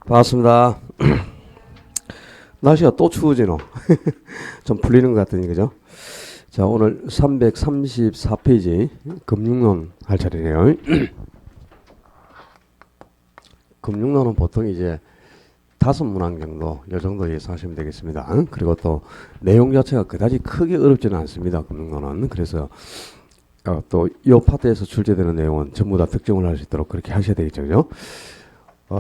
반갑습니다. 날씨가 또 추워지노. 좀 풀리는 것 같더니, 그죠? 자, 오늘 334페이지 금융론 할 차례네요. 금융론은 보통 이제 5문항 정도, 요 정도 예상하시면 되겠습니다. 그리고 또 내용 자체가 그다지 크게 어렵지는 않습니다. 금융론은. 그래서 또 이 파트에서 출제되는 내용은 전부 다 특정을 할 수 있도록 그렇게 하셔야 되겠죠. 그죠?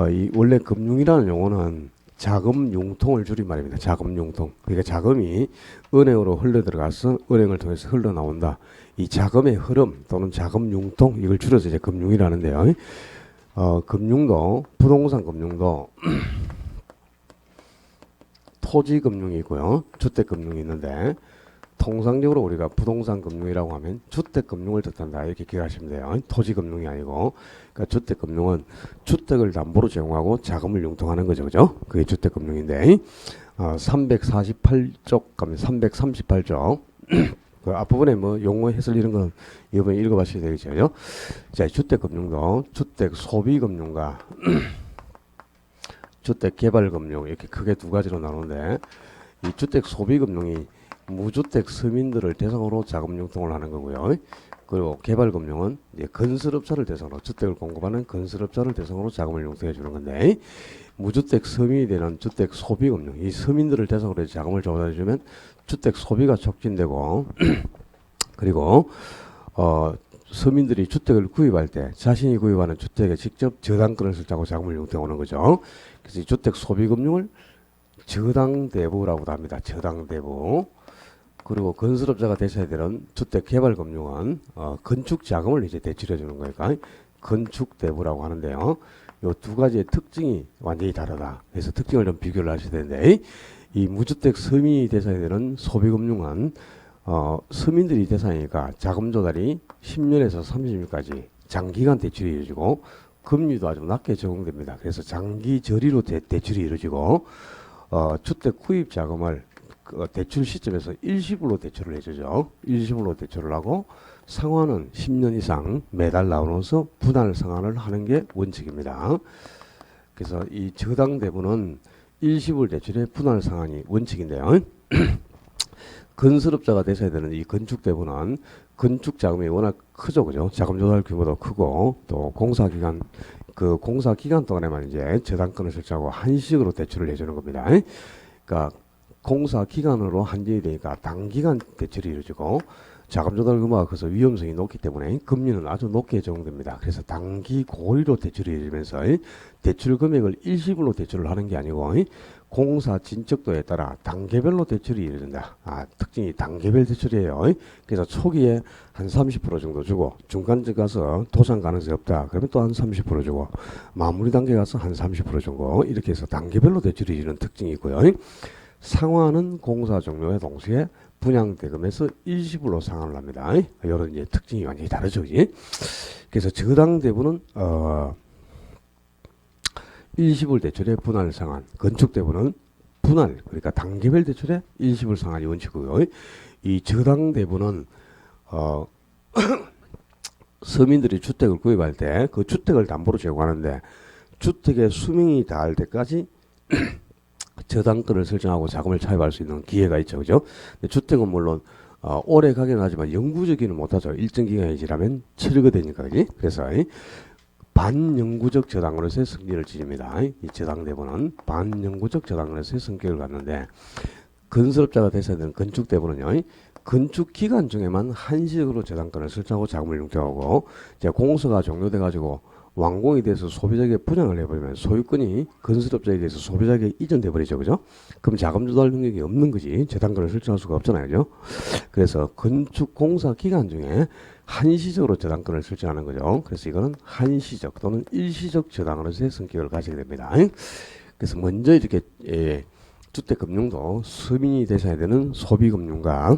이 원래 금융이라는 용어는 자금 융통을 줄인 말입니다. 자금 융통. 그러니까 자금이 은행으로 흘러 들어가서 은행을 통해서 흘러나온다. 이 자금의 흐름 또는 자금 융통, 이걸 줄여서 이제 금융이라는데요. 금융도, 부동산 금융도 토지 금융이 있고요. 주택 금융이 있는데, 통상적으로 우리가 부동산 금융이라고 하면 주택 금융을 뜻한다, 이렇게 기억하시면 돼요. 토지 금융이 아니고. 그러니까 주택 금융은 주택을 담보로 제공하고 자금을 융통하는 거죠. 그죠? 그게 주택 금융인데, 348쪽 가면 338쪽. 그 앞부분에 뭐 용어 해설 이런 거는 이번에 읽어봤어야 되겠죠. 그죠? 자, 주택 금융도 주택 소비 금융과 주택 개발 금융, 이렇게 크게 두 가지로 나누는데, 이 주택 소비 금융이 무주택 서민들을 대상으로 자금 융통을 하는 거고요. 그리고 개발금융은 이제 건설업자를 대상으로, 주택을 공급하는 건설업자를 대상으로 자금을 융통해 주는 건데, 무주택 서민이 되는 주택 소비금융, 이 서민들을 대상으로 자금을 조달해 주면 주택 소비가 촉진되고 그리고 서민들이 주택을 구입할 때 자신이 구입하는 주택에 직접 저당권을 설정하고 자금을 융통해 오는 거죠. 그래서 이 주택 소비금융을 저당대부라고도 합니다. 저당대부. 그리고 건설업자가 되셔야 되는 주택개발금융은 건축 자금을 이제 대출해 주는 거니까 건축대부라고 하는데요. 요 두 가지의 특징이 완전히 다르다. 그래서 특징을 좀 비교를 하셔야 되는데, 이 무주택 서민이 되셔야 되는 소비금융은 서민들이 대상이니까 자금 조달이 10년에서 30년까지 장기간 대출이 이루어지고 금리도 아주 낮게 적용됩니다. 그래서 장기 저리로 대출이 이루어지고 주택 구입 자금을 대출 시점에서 일시불로 대출을 해주죠. 일시불로 대출을 하고 상환은 10년 이상 매달 나오면서 분할 상환을 하는 게 원칙입니다. 그래서 이 저당 대부는 일시불 대출의 분할 상환이 원칙인데요. 건설업자가 되셔야 되는 이 건축 대부는 건축 자금이 워낙 크죠, 그죠? 자금 조달 규모도 크고 또 공사 기간 동안에만 이제 저당권을 설정하고 한시적으로 대출을 해주는 겁니다. 그러니까 공사 기간으로 한정이 되니까 단기간 대출이 이루어지고 자금 조달 규모가 커서 위험성이 높기 때문에 금리는 아주 높게 적용됩니다. 그래서 단기 고리로 대출이 이루어지면서 대출 금액을 일시불로 대출을 하는 게 아니고 공사 진척도에 따라 단계별로 대출이 이루어진다. 특징이 단계별 대출이에요. 그래서 초기에 한 30% 정도 주고 중간쯤 가서 도산 가능성이 없다. 그러면 또 한 30% 주고 마무리 단계 가서 한 30% 정도, 이렇게 해서 단계별로 대출이 이루는 특징이 있고요. 상환은 공사 종료에 동시에 분양대금에서 일시불로 상환을 합니다. 이런 이제 특징이 완전히 다르죠. 그래서 저당 대부는 일시불 대출의 분할 상환, 건축 대부는 분할, 그러니까 단계별 대출의 일시불 상환이 원칙이고요. 이 저당 대부는 서민들이 주택을 구입할 때 그 주택을 담보로 제공하는데 주택의 수명이 닿을 때까지 저당권을 설정하고 자금을 차입할 수 있는 기회가 있죠. 그죠? 근데 주택은 물론 오래 가긴 하지만 영구적이는 못하죠. 일정 기간이 지나면 철거 되니까. 그지? 그래서 반영구적 저당으로서의 성격을 지닙니다. 이 저당 대부는 반영구적 저당으로서의 성격을 갖는데, 건설업자가 되셔야 되는 건축 대부는요, 건축 기간 중에만 한시적으로 저당권을 설정하고 자금을 융통하고, 이제 공사가 종료돼 가지고 완공이 돼서 소비자에게 분양을 해버리면 소유권이 건설업자에게 서 소비자에게 이전돼 버리죠. 그죠? 그럼 자금 조달 능력이 없는 거지. 저당권을 설정할 수가 없잖아요. 그죠? 그래서 건축 공사 기간 중에 한시적으로 저당권을 설정하는 거죠. 그래서 이거는 한시적 또는 일시적 저당으로서의 성격을 가지게 됩니다. 그래서 먼저 이렇게 주택금융도 서민이 되셔야 되는 소비금융과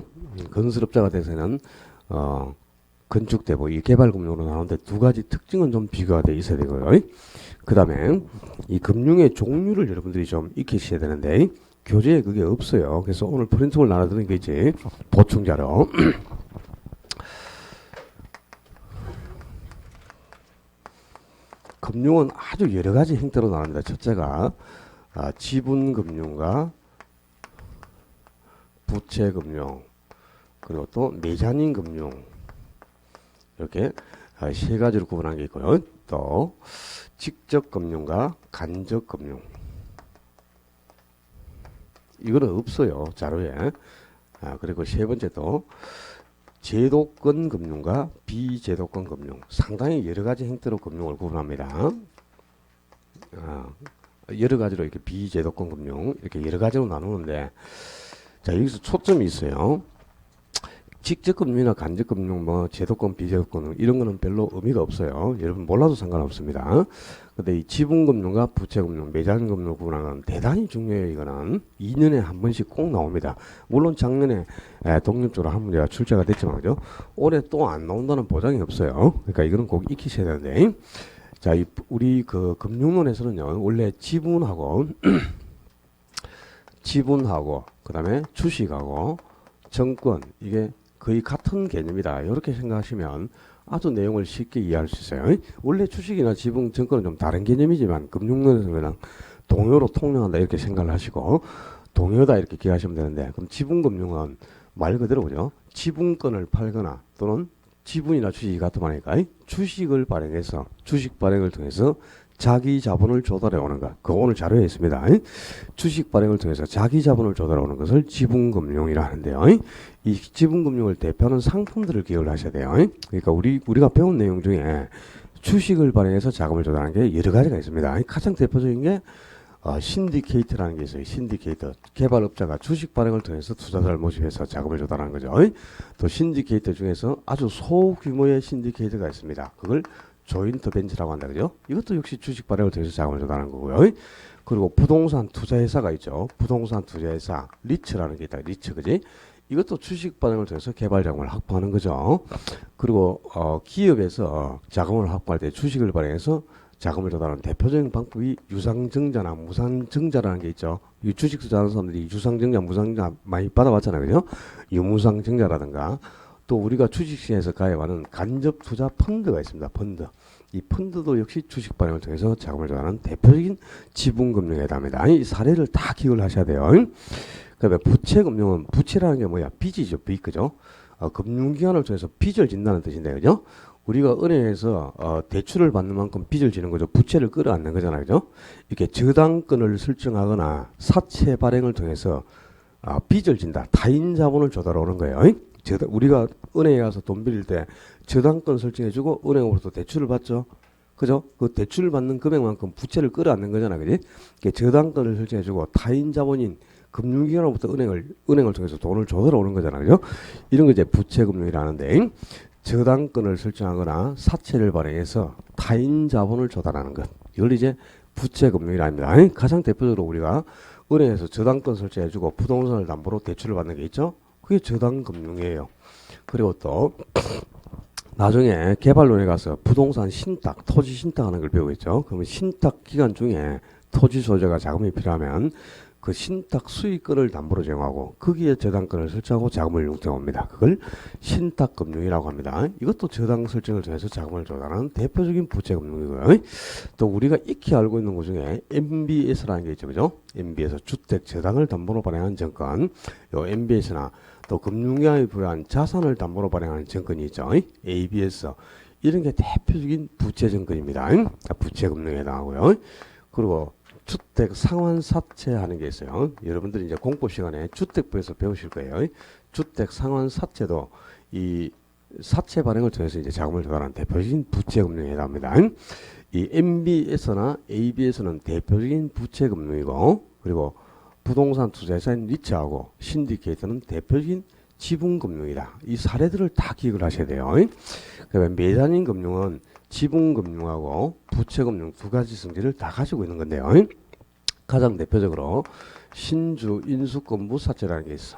건설업자가 되서는 건축대부, 이 개발금융으로 나오는데 두 가지 특징은 좀 비교가 돼 있어야 되고요. 그 다음에 이 금융의 종류를 여러분들이 좀 익히셔야 되는데 교재에 그게 없어요. 그래서 오늘 프린트를 나눠드리는 게 이제 보충자료. 금융은 아주 여러 가지 형태로 나옵니다. 첫째가 지분금융과 부채금융, 그리고 또 매자닌금융, 이렇게 세 가지로 구분한 게 있고요. 또 직접금융과 간접금융, 이거는 없어요, 자료에. 그리고 세 번째 또 제도권 금융과 비제도권 금융, 상당히 여러 가지 형태로 금융을 구분합니다. 여러 가지로 이렇게 비제도권 금융, 이렇게 여러 가지로 나누는데, 자, 여기서 초점이 있어요. 직접금융이나 간접금융, 뭐 제도권, 비제도권 이런 거는 별로 의미가 없어요. 여러분 몰라도 상관없습니다. 근데 이 지분금융과 부채금융, 매장금융 구분하는 건 대단히 중요해요. 이거는 2년에 한 번씩 꼭 나옵니다. 물론 작년에 독립적으로 한 문제가 출제가 됐지만 그죠? 올해 또 안 나온다는 보장이 없어요. 그러니까 이거는 꼭 익히셔야 되는데, 자, 우리 그 금융론에서는요, 원래 지분하고 지분하고 그다음에 주식하고 정권, 이게 거의 같은 개념이다. 이렇게 생각하시면 아주 내용을 쉽게 이해할 수 있어요. 원래 주식이나 지분, 정권은 좀 다른 개념이지만 금융론에서 그냥 동요로 통용한다 이렇게 생각을 하시고 동요다 이렇게 기억하시면 되는데, 그럼 지분금융은 말 그대로 그죠? 지분권을 팔거나 또는 지분이나 주식이 같으니까 주식을 발행해서 주식 발행을 통해서 자기 자본을 조달해 오는 것. 그 오늘 자료에 있습니다. 주식 발행을 통해서 자기 자본을 조달해 오는 것을 지분금융이라 하는데요. 이 지분금융을 대표하는 상품들을 기억을 하셔야 돼요. 그러니까 우리가 배운 내용 중에 주식을 발행해서 자금을 조달하는 게 여러 가지가 있습니다. 가장 대표적인 게 신디케이트라는 게 있어요. 신디케이트. 개발업자가 주식 발행을 통해서 투자자를 모집해서 자금을 조달하는 거죠. 또 신디케이트 중에서 아주 소규모의 신디케이트가 있습니다. 그걸 조인트 벤처라고 한다 그죠? 이것도 역시 주식 발행을 통해서 자금을 조달하는 거고요. 그리고 부동산 투자회사가 있죠. 부동산 투자회사 리츠라는 게 있다. 리츠 그지? 이것도 주식 발행을 통해서 개발 자금을 확보하는 거죠. 그리고 기업에서 자금을 확보할 때 주식을 발행해서 자금을 조달하는 대표적인 방법이 유상증자나 무상증자라는 게 있죠. 이 주식 투자하는 사람들이 유상증자, 무상증자 많이 받아봤잖아요. 그죠? 유무상증자라든가 또 우리가 주식시장에서 가입하는 간접투자 펀드가 있습니다. 펀드. 이 펀드도 역시 주식 발행을 통해서 자금을 조달하는 대표적인 지분금융에 해당합니다. 이 사례를 다 기억을 하셔야 돼요. 그다음에 부채금융은 부채라는 게 뭐야? 빚이죠. 빚 그죠? 금융기관을 통해서 빚을 진다는 뜻인데 그죠? 우리가 은행에서 대출을 받는 만큼 빚을 지는 거죠. 부채를 끌어안는 거잖아요. 그죠? 이렇게 저당권을 설정하거나 사채 발행을 통해서 빚을 진다. 타인 자본을 조달하는 거예요. 우리가 은행에 가서 돈 빌릴 때 저당권 설정해주고 은행으로부터 대출을 받죠. 그죠? 그 대출을 받는 금액만큼 부채를 끌어안는 거잖아. 그지? 저당권을 설정해주고 타인 자본인 금융기관으로부터 은행을 통해서 돈을 조달하는 거잖아. 그죠? 이런 거 이제 부채금융이라는데, 저당권을 설정하거나 사채를 발행해서 타인 자본을 조달하는 것. 이걸 이제 부채금융이라 합니다. 가장 대표적으로 우리가 은행에서 저당권 설정해주고 부동산을 담보로 대출을 받는 게 있죠? 그게 저당금융이에요. 그리고 또 나중에 개발론에 가서 부동산 신탁, 토지 신탁하는 걸 배우겠죠. 그러면 신탁 기간 중에 토지 소재가 자금이 필요하면 그 신탁 수익권을 담보로 제공하고 거기에 저당권을 설정하고 자금을 융통합니다. 그걸 신탁금융이라고 합니다. 이것도 저당 설정을 통해서 자금을 조달하는 대표적인 부채금융이고요. 또 우리가 익히 알고 있는 것 중에 MBS라는 게 있죠. 그죠? MBS, 주택 저당을 담보로 발행한 정권. 요 MBS나 또 금융기관이 부여한 자산을 담보로 발행하는 정권이 있죠. ABS. 이런 게 대표적인 부채정권입니다. 부채금융에 해당하고요. 그리고 주택 상환 사채하는 게 있어요. 여러분들이 이제 공부 시간에 주택부에서 배우실 거예요. 주택 상환 사채도 이 사채 발행을 통해서 이제 자금을 조달하는 대표적인 부채금융에 해당합니다. 이 MBS나 ABS는 대표적인 부채금융이고, 그리고 부동산 투자회사인 리츠하고 신디케이트는 대표적인 지분금융이다. 이 사례들을 다 기억을 하셔야 돼요. 그다음에 매자닌 금융은 지분금융하고 부채금융 두 가지 성질을 다 가지고 있는 건데요. 가장 대표적으로 신주 인수권부 사채라는 게 있어.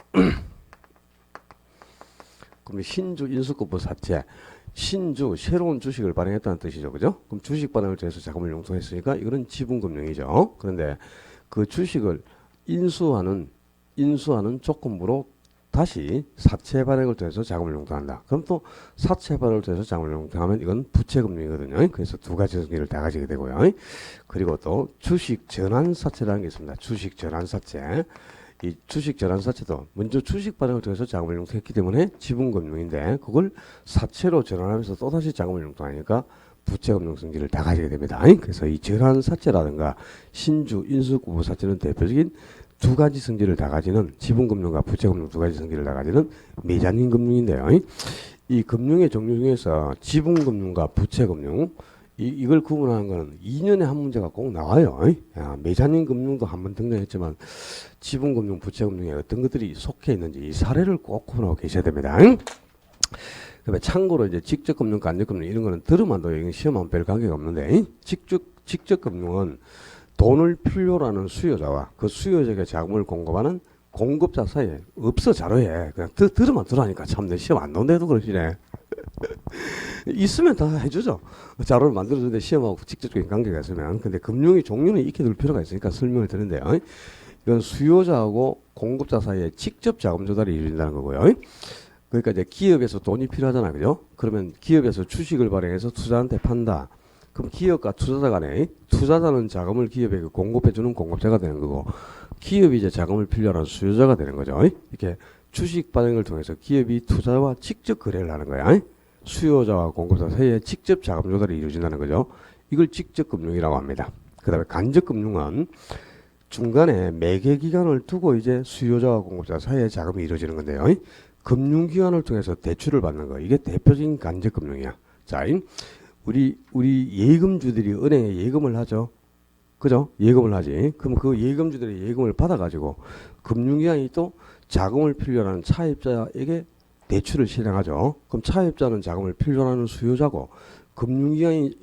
그럼 신주 인수권부 사채, 신주 새로운 주식을 발행했다는 뜻이죠. 그죠? 그럼 주식 발행을 통해서 자금을 융통했으니까 이거는 지분금융이죠. 그런데 그 주식을 인수하는 조건부로 다시 사채 발행을 통해서 자금을 융통한다. 그럼 또 사채 발행을 통해서 자금을 융통하면 이건 부채금융이거든요. 그래서 두 가지 성질을 다 가지게 되고요. 그리고 또 주식 전환사채라는 게 있습니다. 주식 전환사채. 이 주식 전환사채도 먼저 주식 발행을 통해서 자금을 융통했기 때문에 지분금융인데 그걸 사채로 전환하면서 또다시 자금을 융통하니까 부채금융 성질을 다 가지게 됩니다. 그래서 이 전환사채라든가 신주, 인수구부사채는 대표적인 두 가지 성질을 다 가지는 지분금융과 부채금융 두 가지 성질을 다 가지는 매자닌 금융인데요. 이 금융의 종류 중에서 지분금융과 부채금융 이걸 구분하는 거는 2년에 한 문제가 꼭 나와요. 매자닌 금융도 한번 등장했지만 지분금융, 부채금융에 어떤 것들이 속해 있는지 이 사례를 꼭 구분하고 계셔야 됩니다. 그다음에 참고로 이제 직접금융, 간접금융 이런 거는 들으면도 이건 시험하면 별 관계가 없는데 직접금융은 돈을 필요로 하는 수요자와 그 수요자에게 자금을 공급하는 공급자 사이에 없어 자료에 그냥 들으면 들으니까 참 내 시험 안 나온데도 그러시네. 있으면 다 해주죠. 자료를 만들어주는데 시험하고 직접적인 관계가 있으면. 근데 금융의 종류는 익혀둘 필요가 있으니까 설명을 드는데요. 이건 수요자하고 공급자 사이에 직접 자금 조달이 이루어진다는 거고요. 그러니까 이제 기업에서 돈이 필요하잖아, 그죠? 그러면 기업에서 주식을 발행해서 투자한테 판다. 그럼 기업과 투자자 간에 투자자는 자금을 기업에게 공급해주는 공급자가 되는 거고 기업이 이제 자금을 필요로 하는 수요자가 되는 거죠. 이렇게 주식 발행을 통해서 기업이 투자와 직접 거래를 하는 거야. 수요자와 공급자 사이에 직접 자금 조달이 이루어진다는 거죠. 이걸 직접금융이라고 합니다. 그 다음에 간접금융은 중간에 매개기간을 두고 이제 수요자와 공급자 사이에 자금이 이루어지는 건데요. 금융기관을 통해서 대출을 받는 거 이게 대표적인 간접금융이야. 자, 우리 예금주들이 은행에 예금을 하죠. 그죠? 예금을 하지. 그럼 그 예금주들이 예금을 받아가지고 금융기관이 또 자금을 필요로 하는 차입자에게 대출을 실행하죠. 그럼 차입자는 자금을 필요로 하는 수요자고 금융기관이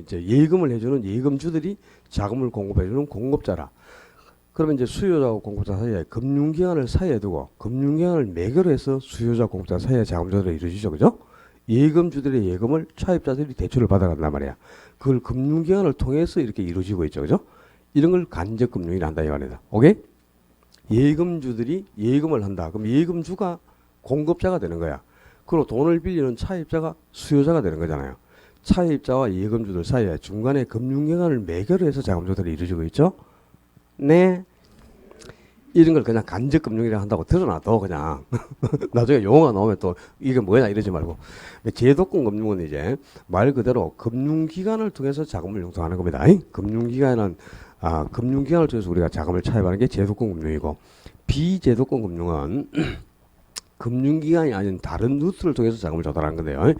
이제 예금을 해주는 예금주들이 자금을 공급해주는 공급자라. 그러면 이제 수요자와 공급자 사이에 금융기관을 사이에 두고 금융기관을 매개로 해서 수요자 공급자 사이에 자금 조달이 이루어지죠. 그죠? 예금주들의 예금을 차입자들이 대출을 받아간단 말이야. 그걸 금융기관을 통해서 이렇게 이루어지고 있죠. 그죠? 이런 걸 간접금융이라 한다 이 말이다. 오케이? 예금주들이 예금을 한다. 그럼 예금주가 공급자가 되는 거야. 그리고 돈을 빌리는 차입자가 수요자가 되는 거잖아요. 차입자와 예금주들 사이에 중간에 금융기관을 매개로 해서 자금 조달이 이루어지고 있죠. 네. 이런 걸 그냥 간접금융이라 한다고 드러나도 그냥 나중에 용어가 나오면 또 이게 뭐냐 이러지 말고 제도권 금융은 이제 말 그대로 금융기관을 통해서 자금을 융통하는 겁니다. 금융기관은 금융기관을 통해서 우리가 자금을 차입하는 게 제도권 금융이고 비제도권 금융은 금융기관이 아닌 다른 루트를 통해서 자금을 조달하는 건데요.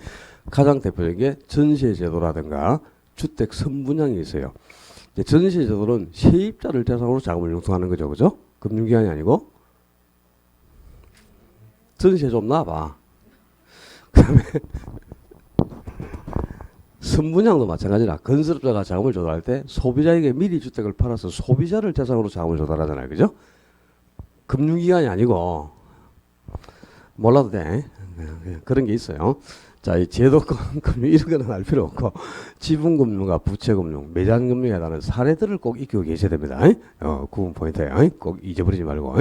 가장 대표적인 게 전세제도라든가 주택 선분양이 있어요. 전세제도는 세입자를 대상으로 자금을 융통하는 거죠. 그죠? 금융기관이 아니고 전세 좀 놔봐. 그 다음에 선분양도 마찬가지라 건설업자가 자금을 조달할 때 소비자에게 미리 주택을 팔아서 소비자를 대상으로 자금을 조달하잖아요. 그죠? 금융기관이 아니고 몰라도 돼. 그런 게 있어요. 자, 이 제도권 금융 이런 거는 알 필요 없고 지분금융과 부채금융, 매장금융에 대한 사례들을 꼭 익히고 계셔야 됩니다. 구분 포인트예요. 꼭 잊어버리지 말고.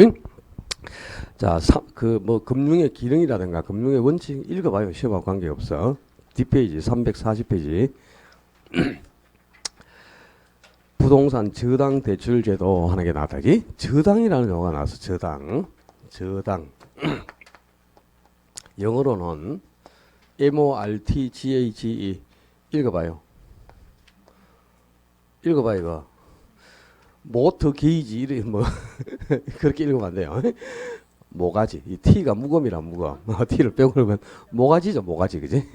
자, 금융의 기능이라든가 금융의 원칙 읽어봐요. 시험하고 관계없어. 뒷페이지 340페이지 부동산 저당 대출 제도 하는 게 나왔다지. 저당이라는 용어가 나와서 저당 영어로는 MORTGAGE 읽어봐요. 이거 모터 게이지 이런 뭐 그렇게 읽으면 안 돼요. 모가지 이 T가 무검이란 무검 T를 빼고 그러면 모가지죠. 모가지 그지?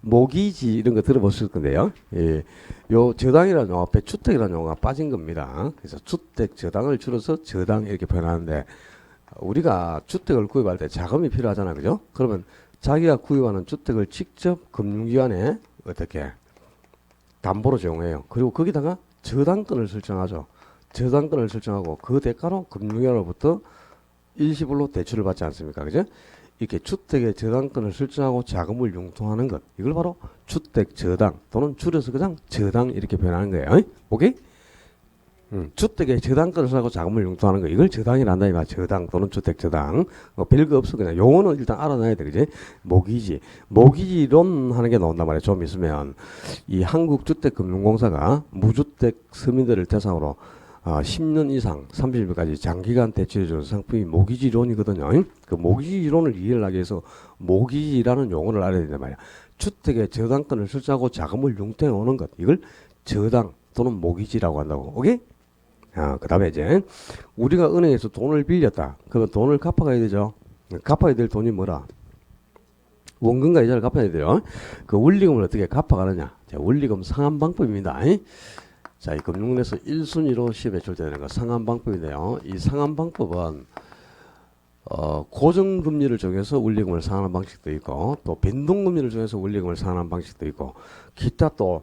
모기지 이런 거 들어보실 건데요. 예, 요 저당이라는 용어 앞에 주택이라는 용어가 빠진 겁니다. 그래서 주택 저당을 줄여서 저당 이렇게 표현하는데 우리가 주택을 구입할 때 자금이 필요하잖아요. 그죠? 그러면 자기가 구입하는 주택을 직접 금융기관에 어떻게 담보로 제공해요. 그리고 거기다가 저당권을 설정하죠. 저당권을 설정하고 그 대가로 금융기관으로부터 일시불로 대출을 받지 않습니까? 그죠? 이렇게 주택의 저당권을 설정하고 자금을 융통하는 것. 이걸 바로 주택 저당 또는 줄여서 그냥 저당 이렇게 표현하는 거예요. 오케이? 주택의 저당권을 사고 자금을 융통하는 거 이걸 저당이란다 이말. 저당 또는 주택 저당. 별거 없어 그냥. 용어는 일단 알아놔야 돼, 그지? 모기지론 하는 게 나온단 말이야. 좀 있으면 이 한국주택금융공사가 무주택 서민들을 대상으로 10년 이상 30일까지 장기간 대출해주는 상품이 모기지론이거든요. 그 모기지론을 이해를 하기 위해서 모기지라는 용어를 알아야 된단 말이야. 주택의 저당권을 설치하고 자금을 융통해 오는 것 이걸 저당 또는 모기지라고 한다고. 오케이? 그 다음에 이제 우리가 은행에서 돈을 빌렸다. 그러면 돈을 갚아가야 되죠. 갚아야 될 돈이 뭐라? 원금과 이자를 갚아야 돼요. 그 원리금을 어떻게 갚아가느냐? 자, 원리금 상환 방법입니다. 자, 이 금융에서 1순위로 시험에 출제되는 거 상환 방법인데요. 이 상환 방법은 고정금리를 정해서 원리금을 상환하는 방식도 있고, 또 변동금리를 정해서 원리금을 상환하는 방식도 있고, 기타 또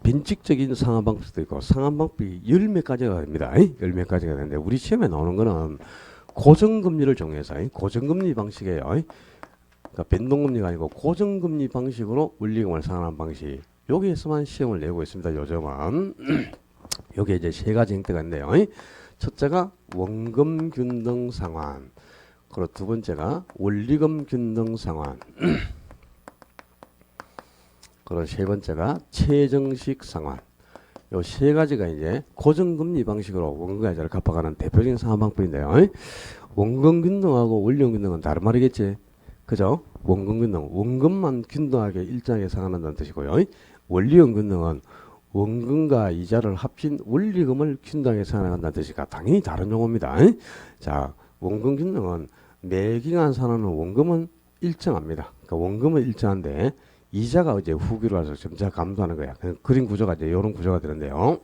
빈칙적인 상환 방법도 있고, 상환 방법이 10몇 가지가 됩니다. 10몇 가지가 되는데 우리 시험에 나오는 거는 고정금리를 정해서 고정금리 방식이에요. 그러니까 변동금리가 아니고 고정금리 방식으로 원리금을 상환하는 방식. 여기에서만 시험을 내고 있습니다. 요즘은 여기에 이제 세 가지 형태가 있는데요. 첫째가 원금 균등 상환, 그리고 두 번째가 원리금 균등 상환, 그리고 세 번째가 최정식 상환. 요 세 가지가 이제 고정금리 방식으로 원금과 이자를 갚아가는 대표적인 상환 방법인데요. 원금 균등하고 원리금 균등은 다른 말이겠지. 그죠? 원금 균등, 원금만 균등하게 일정하게 상환한다는 뜻이고요. 원리금 균등은 원금과 이자를 합친 원리금을 균등하게 상환한다는 뜻이니까 당연히 다른 용어입니다. 자, 원금 균등은 매 기간 상환하는 원금은 일정합니다. 그러니까 원금은 일정한데 이자가 이제 후기로 와서 점차 감소하는 거야. 그림 구조가 이제 이런 구조가 되는데요.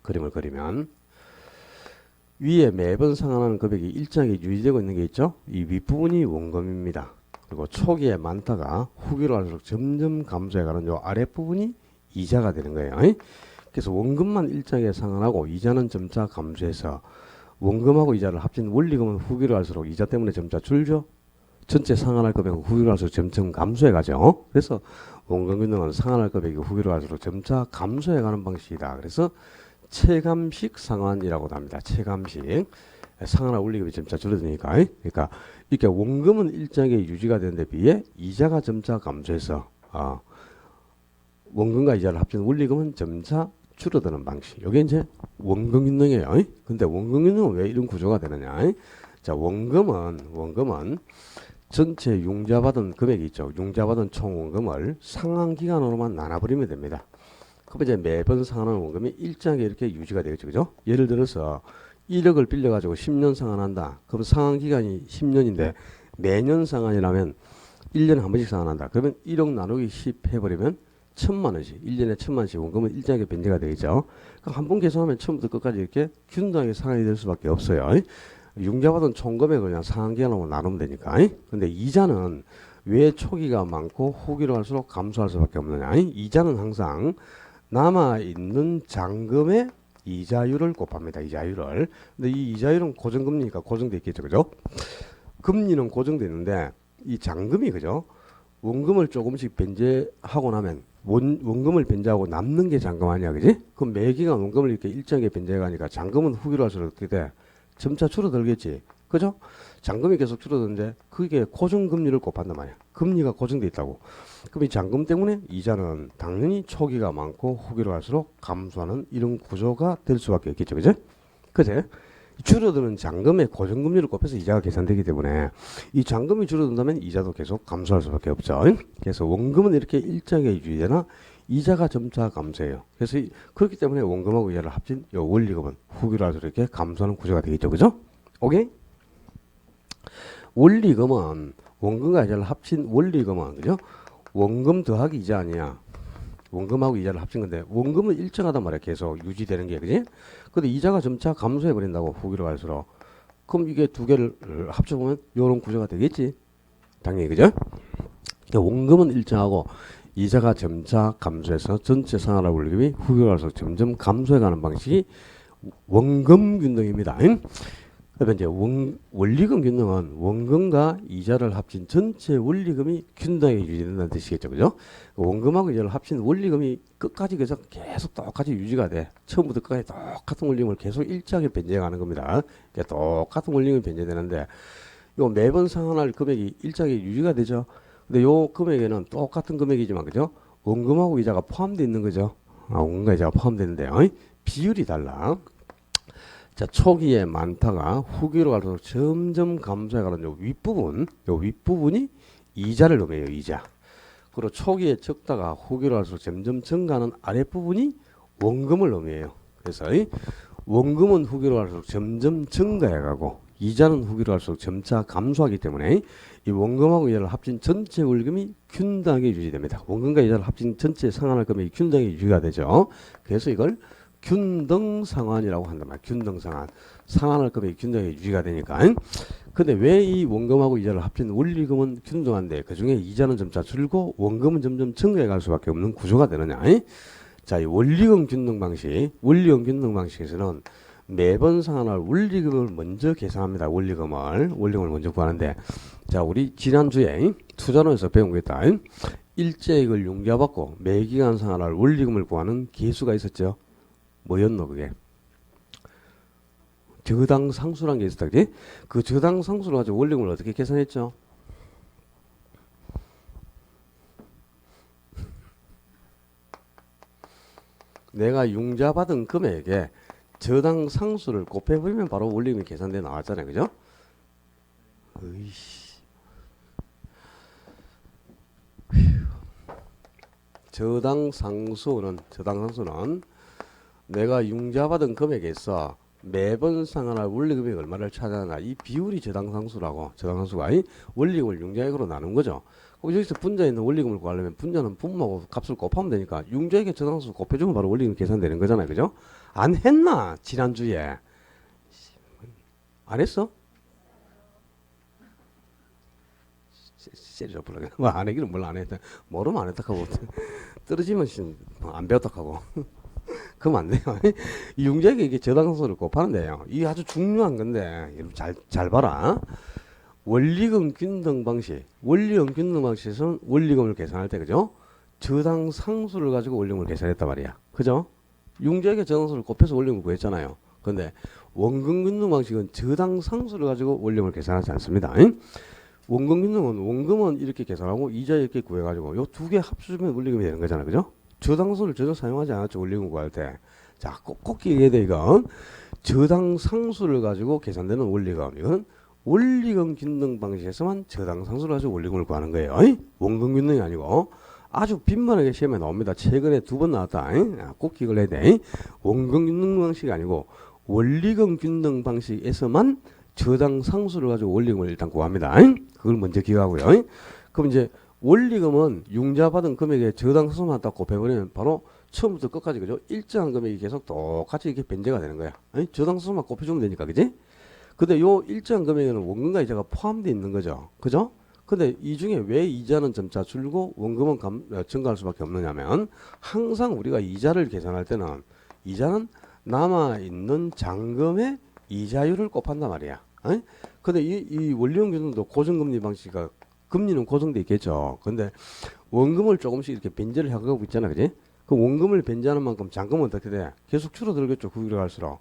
그림을 그리면 위에 매번 상환하는 금액이 일정하게 유지되고 있는 게 있죠. 이 윗부분이 원금입니다. 그리고 초기에 많다가 후기로 갈수록 점점 감소해가는 요 아랫부분이 이자가 되는 거예요. 그래서 원금만 일정하게 상환하고 이자는 점차 감소해서 원금하고 이자를 합친 원리금은 후기로 갈수록 이자 때문에 점차 줄죠. 전체 상환할 금액은 후기로 갈수록 점점 감소해가죠. 그래서 원금 균등은 상환할 금액이 후기로 갈수록 점차 감소해가는 방식이다. 그래서 체감식 상환이라고도 합니다. 체감식. 상환할 원리금이 점차 줄어드니까. 그러니까 이렇게 원금은 일정하게 유지가 되는 데 비해 이자가 점차 감소해서 원금과 이자를 합친 원리금은 점차 줄어드는 방식. 이게 이제 원금 균등이에요. 근데 원금 균등은 왜 이런 구조가 되느냐? 자, 원금은 전체 융자받은 금액이 있죠. 융자받은 총 원금을 상환 기간으로만 나눠버리면 됩니다. 그럼 이제 매번 상환하는 원금이 일정하게 이렇게 유지가 되겠죠. 그죠? 예를 들어서 1억을 빌려가지고 10년 상환한다. 그럼 상환 기간이 10년인데 매년 상환이라면 1년에 한 번씩 상환한다. 그러면 1억 나누기 10 해버리면 1,000만 원씩, 1년에 1,000만 원씩 원금은 일정하게 변제가 되겠죠. 그럼 한 번 계산하면 처음부터 끝까지 이렇게 균등하게 상환이 될 수밖에 없어요. 융자받은 총 금액을 그냥 상환 기간으로 나누면 되니까. 근데 이자는 왜 초기가 많고 후기로 갈수록 감소할 수밖에 없느냐? 이자는 항상 남아있는 잔금의 이자율을 곱합니다. 이자율을. 근데 이 이자율은 고정금리니까 고정돼 있겠죠. 그죠? 금리는 고정돼 있는데 이 잔금이 그죠? 원금을 조금씩 변제하고 나면 원금을 변제하고 남는 게 잔금 아니야. 그지? 그럼 매기간 원금을 이렇게 일정하게 변제해 가니까 잔금은 후기로 할수록 어떻게 돼? 점차 줄어들겠지. 그죠? 잔금이 계속 줄어드는데 그게 고정금리를 곱한단 말이야. 금리가 고정돼 있다고. 그럼 이 잔금 때문에 이자는 당연히 초기가 많고 후기로 갈수록 감소하는 이런 구조가 될 수밖에 없겠죠. 그죠? 그제? 줄어드는 잔금의 고정금리를 곱해서 이자가 계산되기 때문에 이 잔금이 줄어든다면 이자도 계속 감소할 수밖에 없죠. 그래서 원금은 이렇게 일정하게 유지되나 이자가 점차 감소해요. 그래서 그렇기 때문에 원금하고 이자를 합친 이 원리금은 후기로 할수록 이렇게 감소하는 구조가 되겠죠. 그죠? 오케이? 원리금은 원금과 이자를 합친 원리금은 그죠? 원금 더하기 이자 아니야. 원금하고 이자를 합친 건데 원금은 일정하단 말이야. 계속 유지되는 게 그지? 근데 이자가 점차 감소해 버린다고 후기로 갈수록. 그럼 이게 두 개를 합쳐보면 이런 구조가 되겠지. 당연히 그죠? 그러니까 원금은 일정하고 이자가 점차 감소해서 전체 상환할 원리금이 후기로 갈수록 점점 감소해가는 방식이 원금 균등입니다. 그다음에 이제 원리금 균등은 원금과 이자를 합친 전체 원리금이 균등하게 유지된다는 뜻이겠죠, 그죠? 원금하고 이자를 합친 원리금이 끝까지 계속 똑같이 유지가 돼. 처음부터 끝까지 똑같은 원리금을 계속 일정하게 변제해가는 겁니다. 그러니까 똑같은 원리금이 변제되는데, 요 매번 상환할 금액이 일정하게 유지가 되죠. 근데 요 금액에는 똑같은 금액이지만, 그죠? 원금하고 이자가 포함되어 있는 거죠. 원금과 이자가 포함되는데요. 비율이 달라. 자, 초기에 많다가 후기로 갈수록 점점 감소해가는 요 윗부분이 이자를 의미해요, 이자. 그리고 초기에 적다가 후기로 갈수록 점점 증가하는 아랫부분이 원금을 의미해요. 그래서 원금은 후기로 갈수록 점점 증가해가고 이자는 후기로 갈수록 점차 감소하기 때문에 이 원금하고 이자를 합친 전체 원금이 균등하게 유지됩니다. 원금과 이자를 합친 전체 상환할 금액이 균등하게 유지가 되죠. 그래서 이걸 균등상환이라고 한단 말이야. 균등상환. 상환할 금액이 균등하게 유지가 되니까. 근데 왜 이 원금하고 이자를 합친 원리금은 균등한데 그 중에 이자는 점차 줄고 원금은 점점 증가해 갈 수밖에 없는 구조가 되느냐. 자, 이 원리금 균등 방식에서는 매번 상환할 원리금을 먼저 계산합니다. 원리금을 먼저 구하는데, 자, 우리 지난주에 투자론에서 배운 게 있다. 일제액을 융자받고 매기간 상환할 원리금을 구하는 계수가 있었죠. 뭐였노 그게? 저당상수란 게 있었다, 그지? 그 저당상수를 가지고 원리금을 어떻게 계산했죠? 내가 융자받은 금액에 저당상수를 곱해버리면 바로 원리금이 계산돼 나왔잖아요, 그죠? 으이씨. 저당상수는 내가 융자받은 금액에서 매번 상환할 원리금액 얼마를 찾아내나, 이 비율이 저당상수가 원리금을 융자액으로 나눈 거죠. 그럼 여기서 분자에 있는 원리금을 구하려면 분자는 분모하고 값을 곱하면 되니까 융자액의 저당상수 곱해주면 바로 원리금이 계산되는 거잖아요, 그죠? 안 했나 지난주에? 안 했어? 세리로 불러. 안 하기는 뭘 안 했다. 모르면 안 했다 하고 떨어지면 안 배웠다 하고. 그럼 안 돼요. 이 융자액에 이게 저당상수를 곱하는데요. 이게 아주 중요한 건데, 잘 봐라. 원리금 균등 방식에서는 원리금을 계산할 때, 그죠? 저당상수를 가지고 원리금을 계산했단 말이야. 그죠? 융자액에 저당상수를 곱해서 원리금을 구했잖아요. 근데 원금 균등 방식은 저당상수를 가지고 원리금을 계산하지 않습니다. 원금 균등은 원금은 이렇게 계산하고 이자 이렇게 구해가지고 요 두 개 합쳐주면 원리금이 되는 거잖아요, 그죠? 저당수를 전혀 사용하지 않았죠, 원리금 구할 때. 자, 꼭 기억해야 돼, 이건. 저당상수를 가지고 계산되는 원리금. 이건 원리금 균등 방식에서만 저당상수를 가지고 원리금을 구하는 거예요. 원금 균등이 아니고. 아주 빈번하게 시험에 나옵니다. 최근에 2번 나왔다. 꼭 기억을 해야 돼. 원금 균등 방식이 아니고 원리금 균등 방식에서만 저당상수를 가지고 원리금을 일단 구합니다. 그걸 먼저 기억하고요. 그럼 이제 원리금은 융자받은 금액에 저당상수만 딱 곱해버리면 바로 처음부터 끝까지, 그죠? 일정한 금액이 계속 똑같이 이렇게 변제가 되는 거야. 저당상수만 곱해주면 되니까, 그지? 근데 요 일정한 금액에는 원금과 이자가 포함되어 있는 거죠. 그죠? 근데 이 중에 왜 이자는 점차 줄고 원금은 증가할 수밖에 없느냐면, 항상 우리가 이자를 계산할 때는 이자는 남아있는 잔금의 이자율을 곱한단 말이야. 근데 이 원리금 균등도 고정금리 방식이가 금리는 고정돼 있겠죠. 근데 원금을 조금씩 이렇게 변제를 하고 있잖아, 그지? 그 원금을 변제하는 만큼 잔금은 어떻게 돼? 계속 줄어들겠죠, 후기로 갈수록.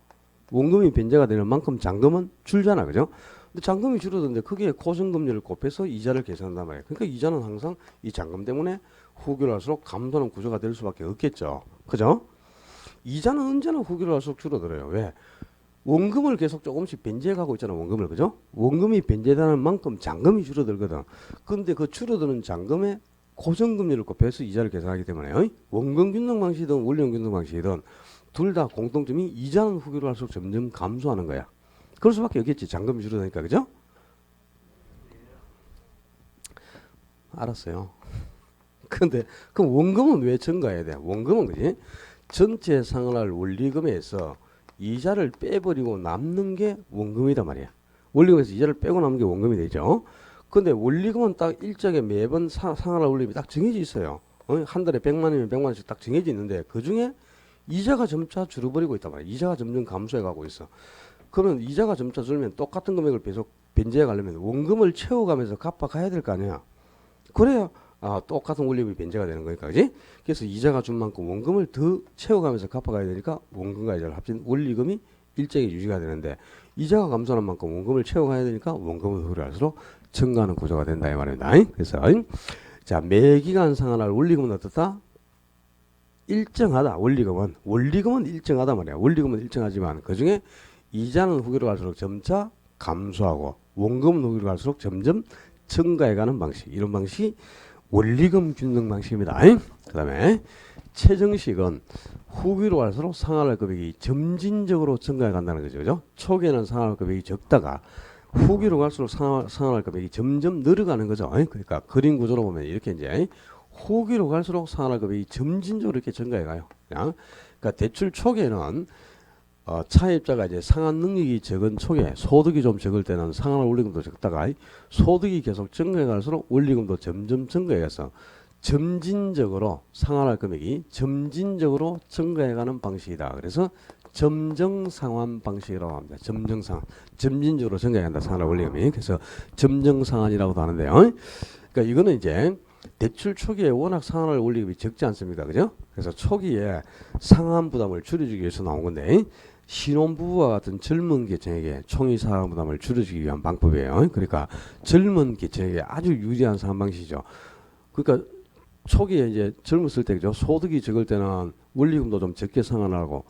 원금이 변제가 되는 만큼 잔금은 줄잖아, 그죠? 근데 잔금이 줄어드는데 거기에 고정금리를 곱해서 이자를 계산한단 말이에요. 그러니까 이자는 항상 이 잔금 때문에 후기로 갈수록 감소하는 구조가 될 수밖에 없겠죠, 그죠? 이자는 언제나 후기로 갈수록 줄어들어요. 왜? 원금을 계속 조금씩 변제해 가고 있잖아, 원금을, 그죠? 원금이 변제되는 만큼 잔금이 줄어들거든. 근데 그 줄어드는 잔금에 고정금리를 곱해서 이자를 계산하기 때문에 원금 균등 방식이든 원리금 균등 방식이든 둘 다 공통점이 이자는 후기로 갈수록 점점 감소하는 거야. 그럴 수밖에 없겠지, 잔금이 줄어드니까, 그죠? 알았어요. 근데 그럼 원금은 왜 증가해야 돼? 원금은, 그지? 전체 상환할 원리금에서 이자를 빼버리고 남는 게 원금이단 말이야. 원리금에서 이자를 빼고 남는 게 원금이 되죠. 근데 원리금은 딱 일정에 매번 상환할 원리금이 딱 정해져 있어요. 한 달에 100만이면 100만원씩 딱 정해져 있는데 그 중에 이자가 점차 줄어버리고 있단 말이야. 이자가 점점 감소해 가고 있어. 그러면 이자가 점차 줄면 똑같은 금액을 계속 변제해 가려면 원금을 채워가면서 갚아가야 될 거 아니야. 그래야 똑같은 원리금이 변제가 되는 거니까, 그지? 그래서 이자가 준 만큼 원금을 더 채워가면서 갚아가야 되니까 원금과 이자를 합친 원리금이 일정히 유지가 되는데, 이자가 감소하는 만큼 원금을 채워가야 되니까 원금은 흐를할수록 증가하는 구조가 된다 이 말입니다. 그래서 자, 매기간 상환할 원리금은 어떻다? 일정하다. 원리금은 일정하다 말이야. 원리금은 일정하지만 그 중에 이자는 후기로 갈수록 점차 감소하고 원금은 후기로 갈수록 점점 증가해가는 방식. 이런 방식이 원리금 균등 방식입니다. 그 다음에 최정식은 후기로 갈수록 상환할 금액이 점진적으로 증가해 간다는 거죠. 그죠? 초기에는 상환할 금액이 적다가 후기로 갈수록 상환할 금액이 점점 늘어가는 거죠. 그러니까 그림 구조로 보면 이렇게 이제 후기로 갈수록 상환할 금액이 점진적으로 이렇게 증가해 가요. 그러니까 대출 초기에는 차입자가 이제 상환 능력이 적은 초기에 소득이 좀 적을 때는 상환할 원리금도 적다가 소득이 계속 증가해 갈수록 원리금도 점점 증가해서 점진적으로 상환할 금액이 점진적으로 증가해가는 방식이다. 그래서 점정상환 방식이라고 합니다. 점정상환, 점진적으로 증가해간다. 상환할 원리금이. 그래서 점정상환이라고도 하는데요. 그러니까 이거는 이제 대출 초기에 워낙 상환할 원리금이 적지 않습니까? 그죠? 그래서 초기에 상환 부담을 줄여주기 위해서 나온 건데, 신혼부부와 같은 젊은 계층에게 총위 상환 부담을 줄여주기 위한 방법이에요. 그러니까 젊은 계층에게 아주 유리한 상환 방식이죠. 그러니까 초기에 이제 젊었을 때, 그죠? 소득이 적을 때는 원리금도 좀 적게 상환하고,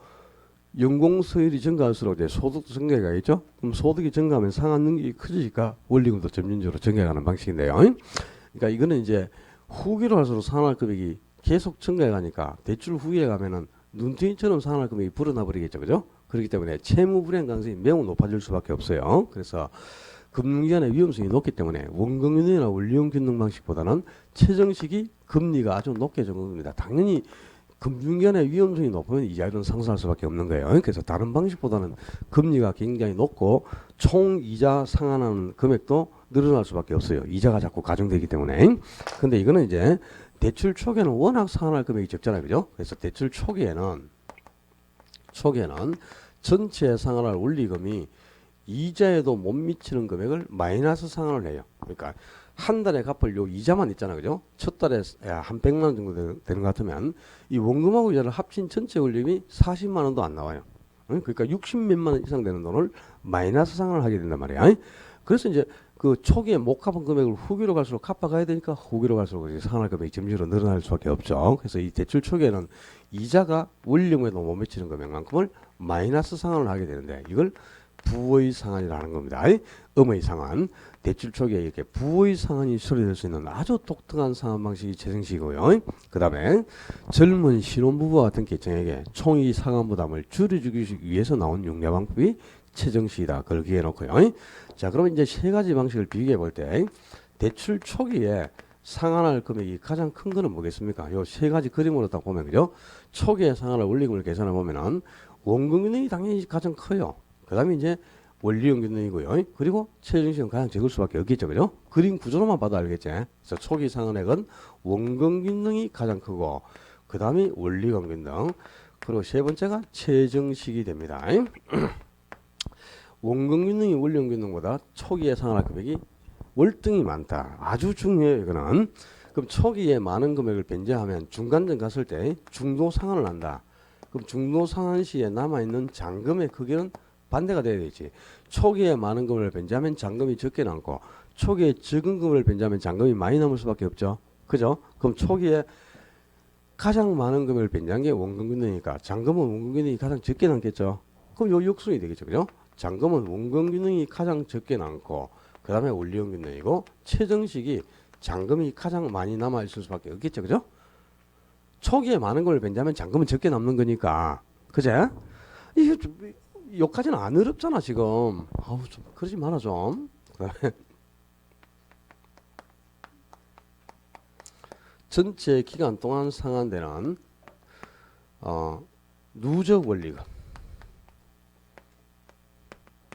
연공 서열이 증가할수록 이제 소득도 증가해가겠죠? 그럼 소득이 증가하면 상환 능력이 커지니까 원리금도 점진적으로 증가해가는 방식인데요. 그러니까 이거는 이제 후기로 할수록 상환할 금액이 계속 증가해 가니까 대출 후기에 가면은 눈탱이처럼 상환할 금액이 불어나 버리겠죠. 그죠? 그렇기 때문에 채무 불이행 가능성이 매우 높아질 수밖에 없어요. 그래서 금융기관의 위험성이 높기 때문에 원금융이나 원리금 균등 방식보다는 최정식이 금리가 아주 높게 적용됩니다. 당연히 금융기관의 위험성이 높으면 이자율은 상승할 수밖에 없는 거예요. 그래서 다른 방식보다는 금리가 굉장히 높고 총 이자 상환하는 금액도 늘어날 수밖에 없어요. 이자가 자꾸 가중되기 때문에. 근데 이거는 이제 대출 초기에는 워낙 상환할 금액이 적잖아요. 그죠? 그래서 대출 초기에는 전체 상환할 원리금이 이자에도 못 미치는 금액을 마이너스 상환을 해요. 그러니까 한 달에 갚을 요 이자만 있잖아. 그죠? 첫 달에 한 100만 원 정도 되는 것 같으면 이 원금하고 이자를 합친 전체 원리금이 40만 원도 안 나와요. 그러니까 60몇만 원 이상 되는 돈을 마이너스 상환을 하게 된단 말이야. 그래서 이제 그 초기에 못 갚은 금액을 후기로 갈수록 갚아가야 되니까 후기로 갈수록 상환할 금액이 점진적으로 늘어날 수밖에 없죠. 그래서 이 대출 초기에는 이자가 원리금에도 못 미치는 금액만큼을 마이너스 상환을 하게 되는데 이걸 부의 상환이라는 겁니다. 음의 상환. 대출 초기에 이렇게 부의 상환이 처리될 수 있는 아주 독특한 상환 방식이 최정식이고요. 그 다음에 젊은 신혼부부와 같은 계층에게 총위 상환 부담을 줄여주기 위해서 나온 융자 방법이 최정식이다. 그걸 기해 놓고요. 자, 그러면 이제 세 가지 방식을 비교해 볼 때 대출 초기에 상환할 금액이 가장 큰 거는 뭐겠습니까? 요 세 가지 그림으로 딱 보면, 그죠? 초기에 상환할 원리금을 계산해 보면은 원금균등이 당연히 가장 커요. 그 다음에 이제 원리금 균등이고요. 그리고 최정식은 가장 적을 수밖에 없겠죠. 그죠? 그림 구조로만 봐도 알겠지? 그래서 초기 상환액은 원금 균등이 가장 크고, 그 다음이 원리금 균등, 그리고 세 번째가 최정식이 됩니다. 원금 균등이 원리금 균등보다 초기에 상환할 금액이 월등히 많다. 아주 중요해요. 이거는. 그럼 초기에 많은 금액을 변제하면 중간점 갔을 때 중도 상환을 한다. 그럼 중도 상환 시에 남아있는 잔금의 크기는 반대가 돼야 되지. 초기에 많은 금을 변제하면 잔금이 적게 남고 초기에 적은 금을 변제하면 잔금이 많이 남을 수밖에 없죠. 그죠? 그럼 초기에 가장 많은 금을 변제한 게 원금 균등이니까 잔금은 원금 균등이 가장 적게 남겠죠. 그럼 요 역순이 되겠죠. 그죠? 잔금은 원금 균등이 가장 적게 남고 그 다음에 원리금 균등이고 최정식이 잔금이 가장 많이 남아 있을 수밖에 없겠죠. 그죠? 초기에 많은 걸 변제하면 잔금은 적게 남는 거니까. 그제? 이게 좀 여기까지는 안 어렵잖아 지금. 아우 좀 그러지 마라 좀. 전체 기간 동안 상환되는 누적 원리금.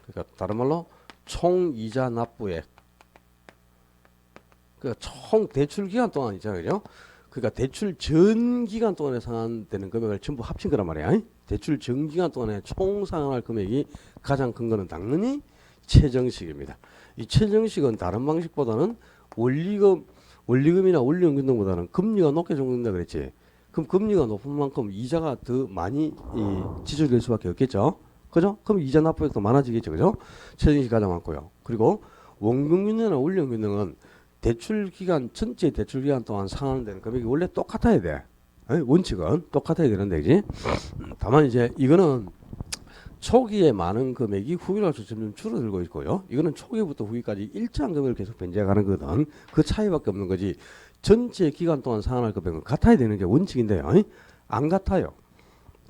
그러니까 다른 말로 총 이자 납부액. 그러니까 총 대출 기간 동안 있잖아요. 그죠? 그러니까 대출 전 기간 동안에 상환되는 금액을 전부 합친 거란 말이야. 대출 정기간 동안에 총 상환할 금액이 가장 큰 거는 당연히 최정식입니다. 이 최정식은 다른 방식보다는 원리금이나 원리금 균등보다는 금리가 높게 적용된다 그랬지. 그럼 금리가 높은 만큼 이자가 더 많이 지출될 수밖에 없겠죠. 그죠? 그럼 이자 납부액도 더 많아지겠죠. 그죠? 최정식이 가장 많고요. 그리고 원금 균등이나 원리금 균등은 대출 기간 전체 대출 기간 동안 상환되는 금액이 원래 똑같아야 돼. 원칙은 똑같아야 되는데, 그지? 다만 이제 이거는 초기에 많은 금액이 후기로 점점 줄어들고 있고요. 이거는 초기부터 후기까지 일정한 금액을 계속 변제해가는 거든. 그 차이밖에 없는 거지. 전체 기간 동안 상환할 금액은 같아야 되는 게 원칙인데요. 안 같아요.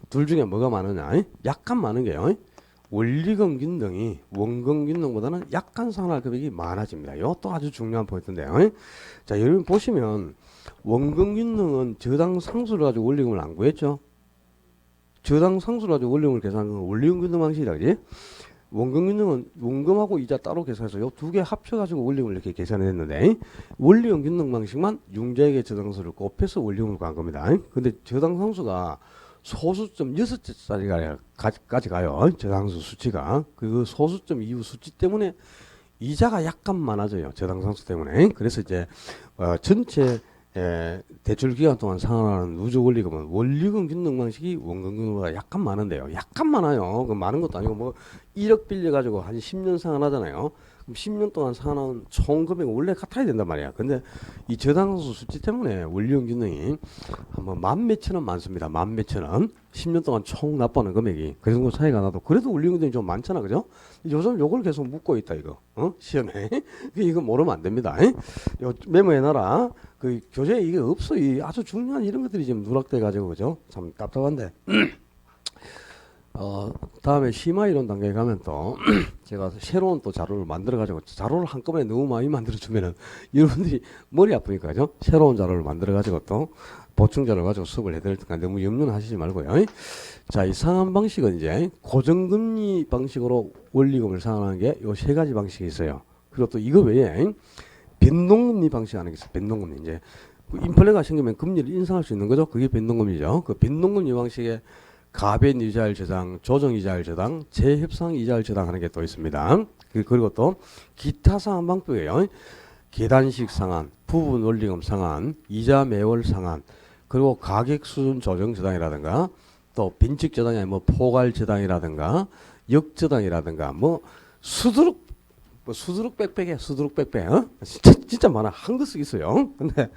둘 중에 뭐가 많으냐? 약간 많은 게요. 원리금 균등이 원금 균등보다는 약간 상환할 금액이 많아집니다. 이것도 아주 중요한 포인트인데요. 자, 여러분 보시면 원금 균등은 저당 상수를 가지고 원리금을 안 구했죠. 저당 상수를 가지고 원리금을 계산한 건 원리금 균등 방식이다, 그지? 원금 균등은 원금하고 이자 따로 계산해서 요 두 개 합쳐가지고 원리금을 이렇게 계산했는데, 원리금 균등 방식만 융자액의 저당수를 곱해서 원리금을 구한 겁니다. 근데 저당 상수가 소수점 6자리까지 가요. 저당수 수치가. 그 소수점 이후 수치 때문에 이자가 약간 많아져요. 저당상수 때문에. 그래서 이제 전체 대출 기간 동안 상환하는 누적 원리금은 원리금 균등 방식이 원금 균등보다 약간 많은데요. 약간 많아요. 그 많은 것도 아니고 뭐 1억 빌려가지고 한 10년 상환하잖아요. 그럼 10년 동안 상환한 총 금액은 원래 같아야 된단 말이야. 근데 이 저당수 수치 때문에 원리금 균등이 한번 만 몇천 원 많습니다. 만 몇천 원. 10년 동안 총 납부하는 금액이 그 정도 차이가 나도 그래도 원리금 균등이 좀 많잖아. 그죠? 요즘 요걸 계속 묻고 있다 이거. 시험에. 이거 모르면 안 됩니다. 요 메모해놔라. 그 교재에 이게 없어. 이 아주 중요한 이런 것들이 지금 누락돼 가지고 그죠? 참 답답한데. 다음에 심화 이론 단계에 가면 또 제가 새로운 또 자료를 만들어 가지고 자료를 한꺼번에 너무 많이 만들어 주면은 여러분들이 머리 아프니까 죠 새로운 자료를 만들어 가지고 또 보충 자료를 가지고 수업을 해드릴 테니까 너무 염려는 하시지 말고요. 자, 이 상환 방식은 이제 고정금리 방식으로 원리금을 상환하는 게 요 세 가지 방식이 있어요. 그리고 또 이거 외에 변동금리 방식 하는 게 있어요. 변동금리. 이제 인플레가 생기면 금리를 인상할 수 있는 거죠. 그게 변동금리죠. 그 변동금리 방식에 가변 이자율 저당, 조정 이자율 저당, 재협상 이자율 저당하는 게 또 있습니다. 그리고 또 기타 상환 방법이에요. 계단식 상환, 부분 원리금 상환, 이자 매월 상환, 그리고 가격 수준 조정 저당이라든가 또 빈칙 저당이 아니면 뭐 포괄 저당이라든가 역저당이라든가 뭐 수두룩 빽빽해. 수두룩 빽빽. 진짜 많아. 한글 쓰기 있어요. 근데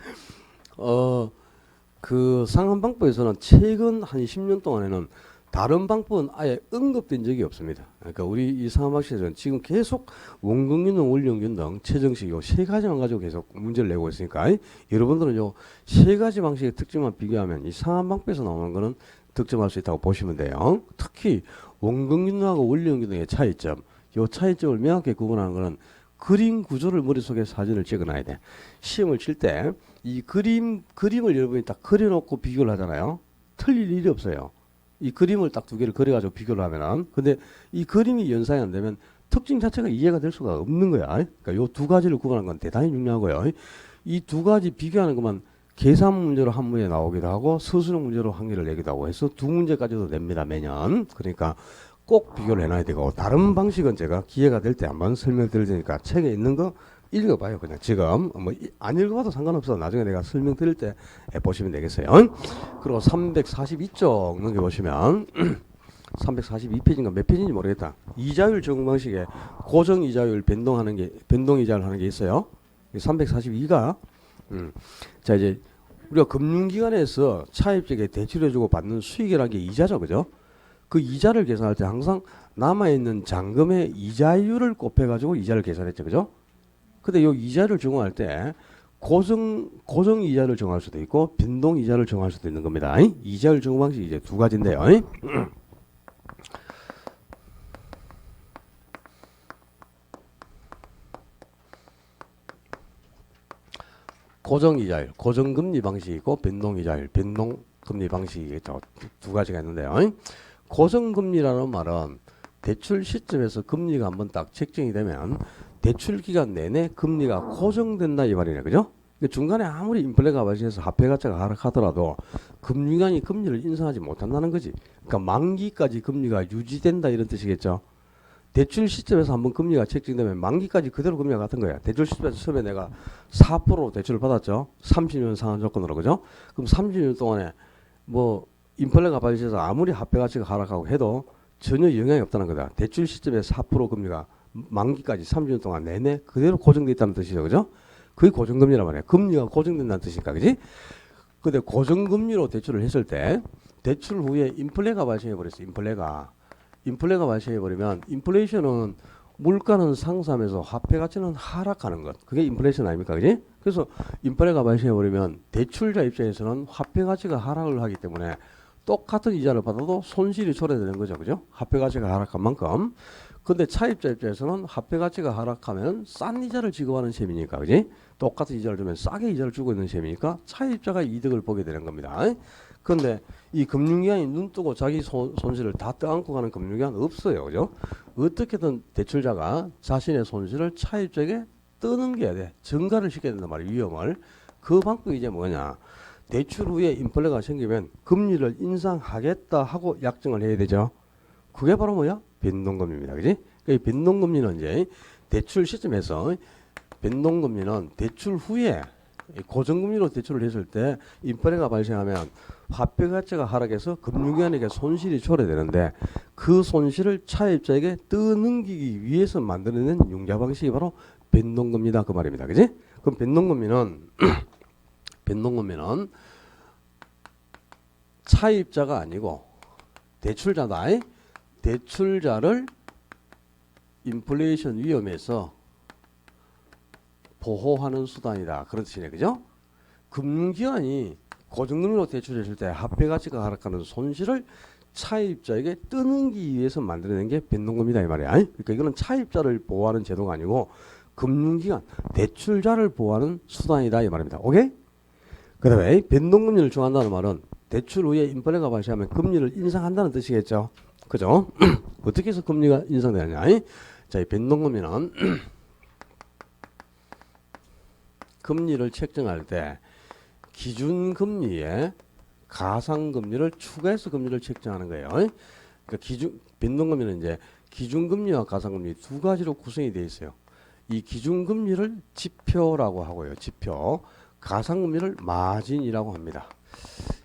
그 상환 방법에서는 최근 한 10년 동안에는 다른 방법은 아예 언급된 적이 없습니다. 그러니까 우리 이 상환 방식에서는 지금 계속 원금 균등, 원리금 균등, 최정식 요 세 가지만 가지고 계속 문제를 내고 있으니까 여러분들은 요 세 가지 방식의 특징만 비교하면 이 상환 방법에서 나오는 거는 득점할 수 있다고 보시면 돼요. 특히 원금 균등하고 원리금 균등의 차이점, 요 차이점을 명확히 구분하는 거는 그림 구조를 머릿속에 사진을 찍어놔야 돼. 시험을 칠 때 이 그림을 여러분이 딱 그려놓고 비교를 하잖아요. 틀릴 일이 없어요. 이 그림을 딱 두 개를 그려가지고 비교를 하면은. 근데 이 그림이 연상이 안 되면 특징 자체가 이해가 될 수가 없는 거야. 그러니까 요 두 가지를 구분하는 건 대단히 중요하고요. 이 두 가지 비교하는 것만 계산 문제로 한 문제 나오기도 하고 서술형 문제로 한 개를 내기도 하고 해서 두 문제까지도 냅니다. 매년. 그러니까 꼭 비교를 해놔야 되고 다른 방식은 제가 기회가 될 때 한번 설명드릴 테니까 책에 있는 거 읽어봐요. 그냥 지금 뭐 안 읽어봐도 상관없어. 나중에 내가 설명드릴 때 보시면 되겠어요. 그리고 342쪽 넘겨보시면 342페이지인가 몇 페이지인지 모르겠다. 이자율 적용 방식에 고정 이자율 변동 이자를 하는 게 있어요. 342가 자 이제 우리가 금융기관에서 차입자에게 대출해주고 받는 수익이라는 게 이자죠, 그죠? 그 이자를 계산할 때 항상 남아있는 잔금의 이자율을 곱해가지고 이자를 계산했죠. 그죠? 근데 이 이자를 정할 때 고정 이자를 정할 수도 있고 변동 이자를 정할 수도 있는 겁니다. 이자율 정한 방식이 이제 두 가지인데요. 고정 이자율, 고정금리 방식이 있고 변동 이자율, 변동금리 방식이겠죠. 두 가지가 있는데요. 고정금리라는 말은 대출 시점에서 금리가 한번 딱 책정이 되면 대출 기간 내내 금리가 고정된다 이 말이네. 그죠? 그러니까 중간에 아무리 인플레가 발생해서 화폐 가치가 하락하더라도 금융기관이 금리를 인상하지 못한다는 거지. 그러니까 만기까지 금리가 유지된다 이런 뜻이겠죠. 대출 시점에서 한번 금리가 책정되면 만기까지 그대로 금리가 같은 거야. 대출 시점에서 처음에 내가 4% 대출을 받았죠. 30년 상환 조건으로 그죠? 그럼 30년 동안에 뭐 인플레가 발생해서 아무리 화폐 가치가 하락하고 해도 전혀 영향이 없다는 거다. 대출 시점에 4% 금리가 만기까지 30년 동안 내내 그대로 고정돼 있다는 뜻이죠. 그죠? 그게 고정금리란 말이에요. 금리가 고정된다는 뜻이니까. 그지? 근데 고정금리로 대출을 했을 때 대출 후에 인플레가 발생해 버렸어. 인플레가 발생해 버리면 인플레이션은 물가는 상승하면서 화폐 가치는 하락하는 것. 그게 인플레이션 아닙니까? 그지? 그래서 인플레가 발생해 버리면 대출자 입장에서는 화폐 가치가 하락을 하기 때문에 똑같은 이자를 받아도 손실이 초래되는 거죠. 그죠? 화폐 가치가 하락한 만큼. 근데 차입자 입장에서는 화폐 가치가 하락하면 싼 이자를 지급하는 셈이니까. 그지? 똑같은 이자를 주면 싸게 이자를 주고 있는 셈이니까 차입자가 이득을 보게 되는 겁니다. 그런데 이 금융기관이 눈 뜨고 자기 손실을 다 떠안고 가는 금융기관 없어요. 그죠? 어떻게든 대출자가 자신의 손실을 차입자에게 뜨는 게 돼. 증가를 시켜야 된단 말이에요. 위험을. 그 방법이 이제 뭐냐. 대출 후에 인플레가 생기면 금리를 인상하겠다 하고 약정을 해야 되죠. 그게 바로 뭐야? 변동금리입니다. 그지? 이 변동금리는 이제 대출 시점에서 변동금리는 대출 후에 고정금리로 대출을 했을 때 인플레가 발생하면 화폐 가치가 하락해서 금융기관에게 손실이 초래되는데 그 손실을 차입자에게 떠넘기기 위해서 만들어낸 융자 방식이 바로 변동금리다 그 말입니다. 그지? 그럼 변동금리는 차입자가 아니고 대출자다. 대출자를 인플레이션 위험에서 보호하는 수단이다. 그런 뜻이네. 그죠? 금융기관이 고정금리로 대출했을 때 화폐 가치가 하락하는 손실을 차입자에게 떠넘기기 위해서 만들어낸 게 변동금리다 이 말이야. 그러니까 이거는 차입자를 보호하는 제도가 아니고 금융기관, 대출자를 보호하는 수단이다 이 말입니다. 오케이? 그 다음에 변동금리를 정한다는 말은 대출 후에 인플레가 발생하면 금리를 인상한다는 뜻이겠죠. 그죠? 어떻게 해서 금리가 인상되느냐? 자, 이 변동금리는 금리를 책정할 때 기준금리에 가상금리를 추가해서 금리를 책정하는 거예요. 그러니까 변동금리는 이제 기준금리와 가상금리 두 가지로 구성이 되어 있어요. 이 기준금리를 지표라고 하고요. 지표. 가상금리를 마진이라고 합니다.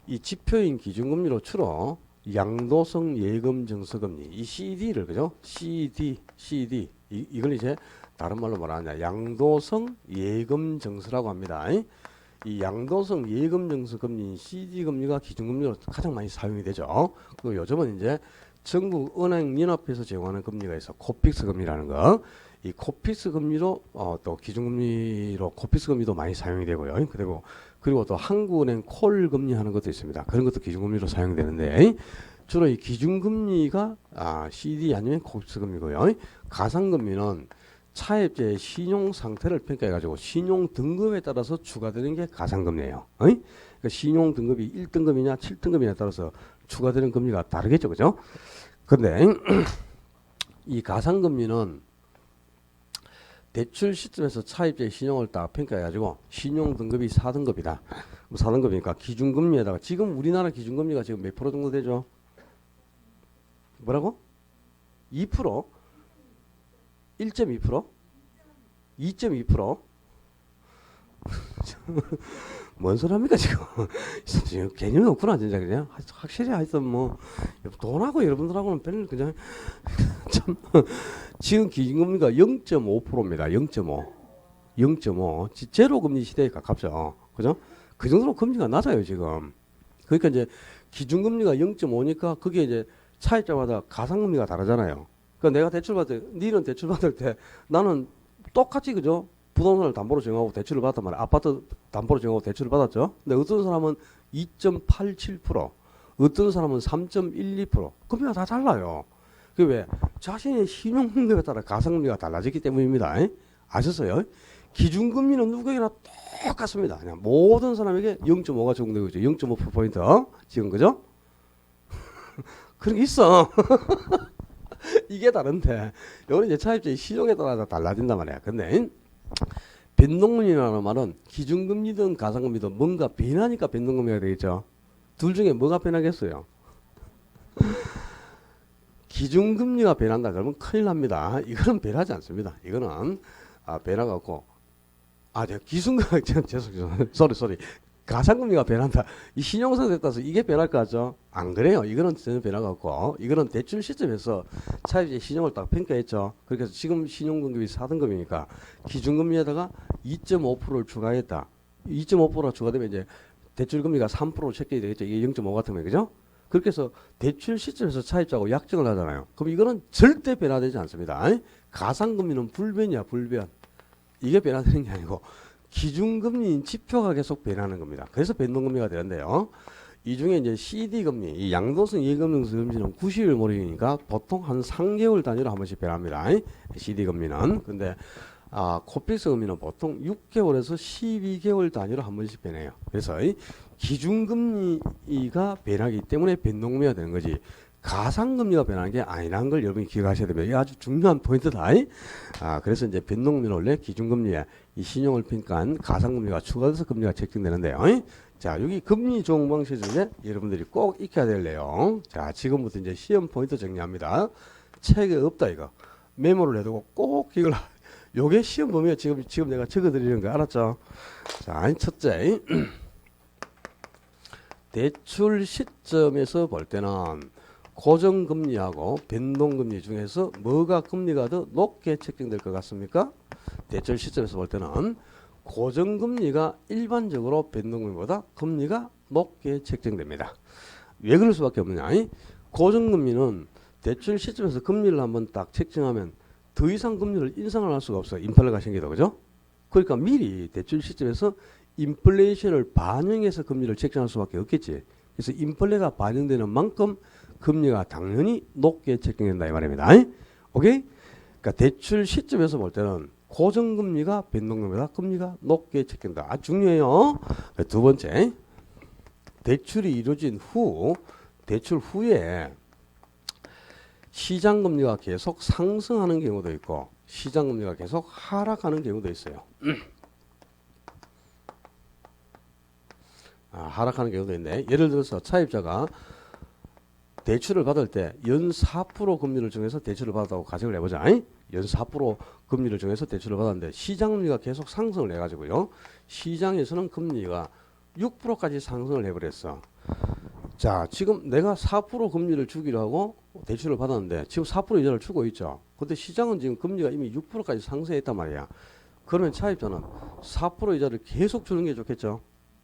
이 지표인 기준금리로 주로 양도성 예금 증서금리, 이 CD를 그죠? CD 이걸 이제 다른 말로 뭐라 하냐? 양도성 예금 증서라고 합니다. 이 양도성 예금 증서금리인 CD 금리가 기준금리로 가장 많이 사용이 되죠. 그리고 요즘은 이제 전국 은행 연합회에서 제공하는 금리가 있어. 코픽스 금리라는 거. 이 코픽스 금리로 또 기준금리로 코픽스 금리도 많이 사용이 되고요. 그리고 또 한국은행 콜 금리 하는 것도 있습니다. 그런 것도 기준금리로 사용이 되는데 주로 이 기준금리가 CD 아니면 코픽스 금리고요. 가상금리는 차입자의 신용 상태를 평가해 가지고 신용 등급에 따라서 추가되는 게 가상금리예요. 그러니까 신용 등급이 1등급이냐 7등급이냐에 따라서 추가되는 금리가 다르겠죠. 그죠? 근데 이 가상금리는 대출 시점에서 차입자의 신용을 딱 평가해가지고 신용 등급이 4등급이다. 4등급이니까 기준금리에다가 지금 우리나라 기준금리가 지금 몇 프로 정도 되죠? 뭐라고? 2%? 1.2%? 2.2%? 뭔 소리 합니까 지금 개념이 없구나 진짜 그냥 확실히 하여튼 뭐 돈하고 여러분들하고는 별로 그냥 참 지금 기준금리가 0.5%입니다. 0.5 제로 금리 시대에 가깝죠. 그죠? 그 정도로 금리가 낮아요 지금. 그러니까 이제 기준금리가 0.5니까 그게 이제 차입자마다 가상금리가 다르잖아요. 그러니까 내가 대출 받을 때 니는 대출 받을 때 나는 똑같이 그죠? 부동산을 담보로 정하고 대출을 받았단 말이야. 아파트 담보로 정하고 대출을 받았죠. 근데 어떤 사람은 2.87%, 어떤 사람은 3.12%. 금리가 다 달라요. 그 왜? 자신의 신용등급에 따라 가상금리가 달라지기 때문입니다. 아셨어요? 기준금리는 누구에게나 똑같습니다. 그냥 모든 사람에게 0.5가 적용되고 있죠. 0.5%포인트. 지금 그죠? 그런 게 있어. 이게 다른데, 이거는 이제 차입자의 신용에 따라 달라진단 말이야. 근데 변동금리라는 말은 기준금리든 가상금리든 뭔가 변하니까 변동금리가 되겠죠. 둘 중에 뭐가 변하겠어요? 기준금리가 변한다 그러면 큰일 납니다. 이거는 변하지 않습니다. 이거는 변화갖고 제가 기준금리 죄송해요. 쏘리 가상금리가 변한다. 이 신용상태에 따라서 이게 변할 것 같죠? 안 그래요. 이거는 전혀 변화가 없고 이거는 대출 시점에서 차입자 신용을 딱 평가했죠. 그렇게 해서 지금 신용등급이 4등급이니까 기준금리에다가 2.5%를 추가했다. 2.5%가 추가되면 이제 대출금리가 3%로 체크이 되겠죠. 이게 0.5 같으면 그죠? 그렇게 해서 대출 시점에서 차입자하고 약정을 하잖아요. 그럼 이거는 절대 변화되지 않습니다. 가상금리는 불변이야, 불변. 이게 변화되는 게 아니고 기준금리인 지표가 계속 변하는 겁니다. 그래서 변동금리가 되는데요. 이 중에 이제 CD금리, 이 양도성 예금등수 금리는 90일 모르니까 보통 한 3개월 단위로 한 번씩 변합니다. CD금리는. 근데 코픽스 금리는 보통 6개월에서 12개월 단위로 한 번씩 변해요. 그래서 기준금리가 변하기 때문에 변동금리가 되는 거지. 가상금리가 변하는 게 아니라는 걸 여러분이 기억하셔야 됩니다. 이게 아주 중요한 포인트다. 그래서 이제 변동금리는 원래 기준금리에 이 신용을 평가한 가상금리가 추가돼서 금리가 책정되는데요. 자, 여기 금리 조정 방식 중에 여러분들이 꼭 익혀야 될 내용. 자, 지금부터 이제 시험 포인트 정리합니다. 책에 없다 이거. 메모를 해두고 꼭 이걸 요게 시험 범위에 지금 내가 적어드리는 거 알았죠? 자, 첫째. 대출 시점에서 볼 때는 고정금리하고 변동금리 중에서 뭐가 금리가 더 높게 책정될 것 같습니까? 대출 시점에서 볼 때는 고정금리가 일반적으로 변동금리보다 금리가 높게 책정됩니다. 왜 그럴 수밖에 없느냐? 고정금리는 대출 시점에서 금리를 한번 딱 책정하면 더 이상 금리를 인상을 할 수가 없어요. 인플레가 생기다, 그죠? 그러니까 미리 대출 시점에서 인플레이션을 반영해서 금리를 책정할 수밖에 없겠지. 그래서 인플레가 반영되는 만큼 금리가 당연히 높게 책정된다 이 말입니다. 오케이? 그러니까 대출 시점에서 볼 때는 고정금리가 변동금리보다 금리가 높게 책정된다. 아주 중요해요. 두 번째, 대출이 이루어진 후, 대출 후에 시장금리가 계속 상승하는 경우도 있고 시장금리가 계속 하락하는 경우도 있어요. 하락하는 경우도 있네. 예를 들어서 차입자가 대출을 받을 때 연 4% 금리를 정해서 대출을 받았다고 가정을 해보자. 연 4% 금리를 정해서 대출을 받았는데 시장금리가 계속 상승을 해가지고요. 시장에서는 금리가 6%까지 상승을 해버렸어. 자, 지금 내가 4% 금리를 주기로 하고 대출을 받았는데 지금 4% 이자를 주고 있죠. 근데 시장은 지금 금리가 이미 6%까지 상승했단 말이야. 그러면 차입자는 4% 이자를 계속 주는 게 좋겠죠.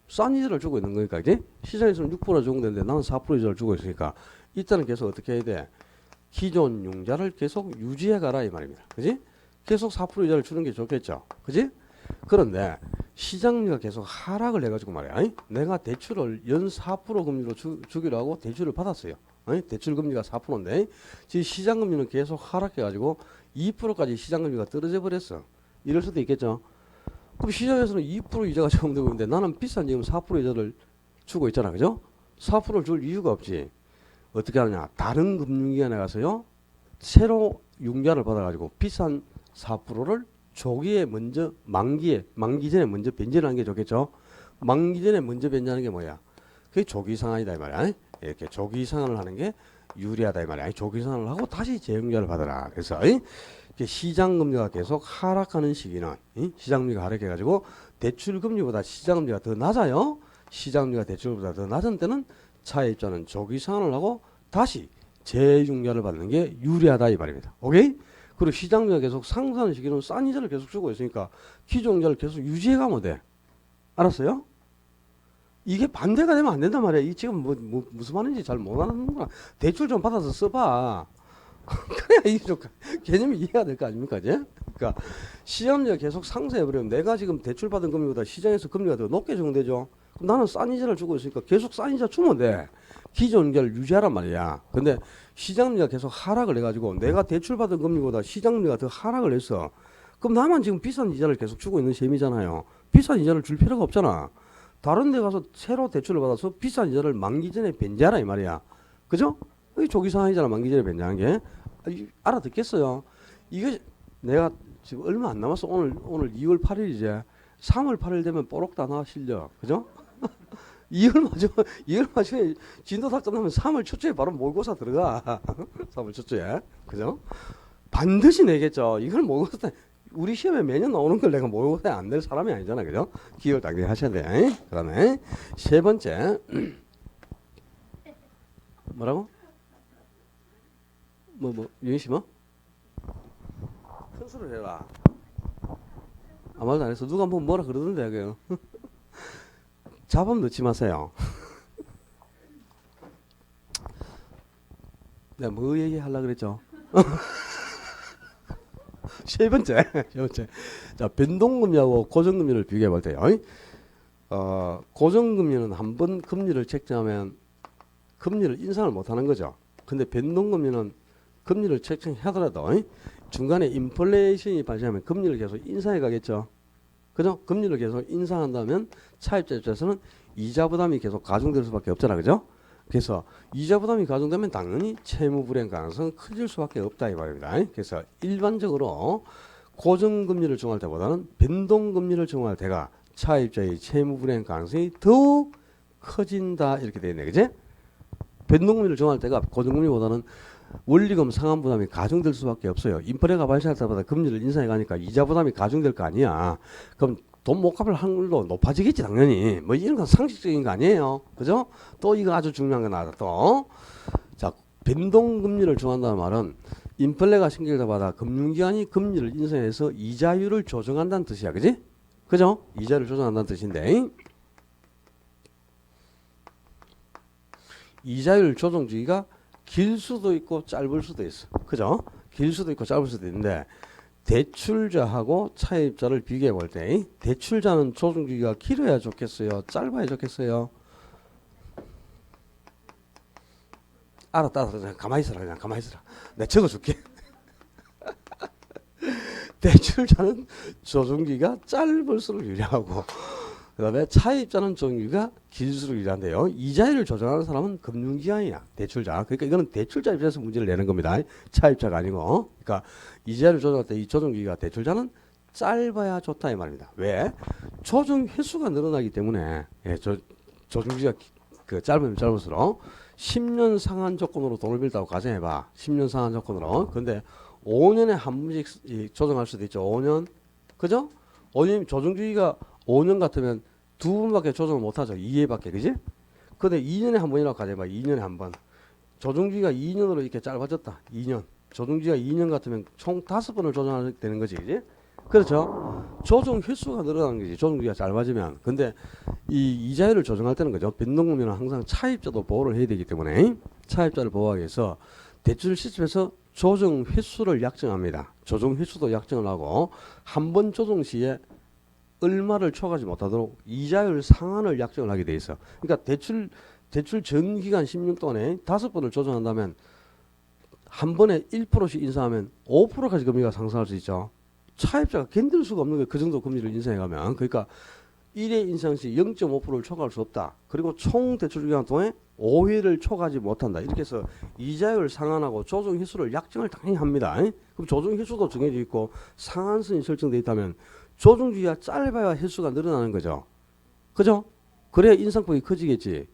싼 이자를 주고 있는 거니까, 이제 시장에서는 6% 적용되는데 나는 4% 이자를 주고 있으니까 이때는 계속 어떻게 해야 돼? 기존 융자를 계속 유지해 가라 이 말입니다. 그지? 계속 4% 이자를 주는 게 좋겠죠. 그지? 그런데 시장금리가 계속 하락을 해가지고 말이야. 내가 대출을 연 4% 금리로 주기로 하고 대출을 받았어요. 대출 금리가 4%인데 지금 시장금리는 계속 하락해가지고 2%까지 시장금리가 떨어져 버렸어. 이럴 수도 있겠죠. 그럼 시장에서는 2% 이자가 적용되고 있는데 나는 비싼 지금 4% 이자를 주고 있잖아. 그죠? 4%를 줄 이유가 없지. 어떻게 하느냐. 다른 금융기관에 가서요. 새로 융자를 받아가지고 비싼 4%를 조기에 먼저 만기 전에 먼저 변제하는 게 좋겠죠. 만기 전에 먼저 변제하는 게 뭐야? 그게 조기 상환이다 이 말이야. 이렇게 조기 상환을 하는 게 유리하다 이 말이야. 조기 상환을 하고 다시 재융자를 받아라. 그래서 시장금리가 계속 하락하는 시기는 시장금리가 하락해가지고 대출금리보다 시장금리가 더 낮아요. 시장금리가 대출금리보다 더 낮은 때는 차입자는 조기 상환을 하고 다시 재융자를 받는 게 유리하다 이 말입니다. 오케이? 그리고 시장금리가 계속 상승하는 시기는 싼 이자를 계속 주고 있으니까 기존 이자를 계속 유지해가면 돼. 알았어요? 이게 반대가 되면 안 된단 말이야. 이 지금 무슨 말인지 잘 못 알아듣는구나. 대출 좀 받아서 써봐. 그래야 이게 좀 개념이 이해가 될 거 아닙니까? 이제? 그러니까 시장금리가 계속 상승해버리면 내가 지금 대출 받은 금리보다 시장에서 금리가 더 높게 적용되죠. 그럼 나는 싼 이자를 주고 있으니까 계속 싼 이자 주면 돼. 기존 이자를 유지하란 말이야. 근데 시장금리가 계속 하락을 해가지고 내가 대출 받은 금리보다 시장금리가 더 하락을 했어. 그럼 나만 지금 비싼 이자를 계속 주고 있는 셈이잖아요. 비싼 이자를 줄 필요가 없잖아. 다른 데 가서 새로 대출을 받아서 비싼 이자를 만기 전에 변제하라 이 말이야. 그죠? 조기 상환이잖아. 만기 전에 변제하는 게. 알아듣겠어요. 이게 내가 지금 얼마 안 남았어. 오늘 2월 8일이제. 3월 8일 되면 뽀록 다 나와 실력. 그죠? 2월 마지막에 진도 다 끝나면 3월 초쯤에 바로 모의고사 들어가. 3월 초쯤에. 그죠? 반드시 내겠죠. 이걸 모의고사 우리 시험에 매년 나오는 걸 내가 모의고사에 안 낼 사람이 아니잖아. 그죠? 기억을 당연히 하셔야 돼. 그 다음에 세 번째. 뭐라고? 유인 씨 뭐? 큰 소리를 해라. 아무 말도 안 했어. 누가 뭐 뭐라 그러던데, 그요. 잡음 넣지 마세요. 내가 뭐 얘기하려고 그랬죠? 세 번째. 자, 변동금리하고 고정금리를 비교해 볼 때요. 고정금리는 한 번 금리를 책정하면 금리를 인상을 못 하는 거죠. 근데 변동금리는 금리를 책정하더라도 중간에 인플레이션이 발생하면 금리를 계속 인상해 가겠죠. 그죠? 금리를 계속 인상한다면 차입자 입장에서는 이자 부담이 계속 가중될 수밖에 없잖아. 그죠? 그래서 이자 부담이 가중되면 당연히 채무 불이행 가능성은 커질 수밖에 없다 이 말입니다. 그래서 일반적으로 고정금리를 정할 때보다는 변동금리를 정할 때가 차입자의 채무 불이행 가능성이 더욱 커진다 이렇게 되어 있네. 그지? 변동금리를 정할 때가 고정금리보다는 원리금 상환 부담이 가중될 수밖에 없어요. 인플레가 발생할 때마다 금리를 인상해 가니까 이자 부담이 가중될 거 아니야. 그럼 돈 못 갚을 확률도 높아지겠지 당연히. 뭐 이런 건 상식적인 거 아니에요. 그죠? 또 이거 아주 중요한 거 나왔다 또. 자, 변동금리를 정한다는 말은 인플레가 생길 때마다 금융기관이 금리를 인상해서 이자율을 조정한다는 뜻이야. 그지? 그죠? 이자율을 조정한다는 뜻인데 이자율 조정 주기가 길 수도 있고 짧을 수도 있어. 그죠? 길 수도 있고 짧을 수도 있는데 대출자하고 차입자를 비교해 볼 때 대출자는 조정 주기가 길어야 좋겠어요? 짧아야 좋겠어요? 알았다. 그냥 가만히 있어라. 그냥 가만히 있어라. 내가 적어줄게. 대출자는 조정기가 짧을수록 유리하고 그 다음에 차입자는 조정기가 길수록 유리한데요. 이자율을 조정하는 사람은 금융기관이야. 대출자. 그러니까 이거는 대출자 입장에서 문제를 내는 겁니다. 차입자가 아니고. 그러니까 이자율을 조정할 때 이 조정기가 대출자는 짧아야 좋다 이 말입니다. 왜? 조정 횟수가 늘어나기 때문에 조정기가 짧으면 짧을수록 10년 상한 조건으로 돈을 빌다고 가정해봐. 10년 상한 조건으로. 근데 5년에 한 번씩 조정할 수도 있죠. 5년. 그죠? 5년 조정주기가 5년 같으면 두 번밖에 조정을 못하죠. 2회밖에. 그지? 근데 2년에 한 번이라고 가정해봐. 2년에 한 번. 조정주기가 2년으로 이렇게 짧아졌다. 2년. 조정주기가 2년 같으면 총 5번을 조정하게 되는 거지. 그지? 그렇죠? 조정 횟수가 늘어나는 거지. 조정주기가 짧아지면. 근데 이 이자율을 조정할 때는 그죠? 변동금리는 항상 차입자도 보호를 해야 되기 때문에 차입자를 보호하기 위해서 대출 시점에서 조정 횟수를 약정합니다. 조정 횟수도 약정을 하고 한 번 조정 시에 얼마를 초과하지 못하도록 이자율 상한을 약정을 하게 돼 있어. 그러니까 대출 전 기간 10년 동안에 5번을 조정한다면 한 번에 1%씩 인상하면 5%까지 금리가 상승할 수 있죠. 차입자가 견딜 수가 없는 거예요. 그 정도 금리를 인상해가면. 그러니까 1회 인상 시 0.5%를 초과할 수 없다. 그리고 총 대출 기간 동안 5회를 초과하지 못한다. 이렇게 해서 이자율 상한하고 조정 횟수를 약정을 당연히 합니다. 그럼 조정 횟수도 정해져 있고 상한선이 설정되어 있다면 조정 주기가 짧아야 횟수가 늘어나는 거죠. 그죠? 그래야 인상폭이 커지겠지.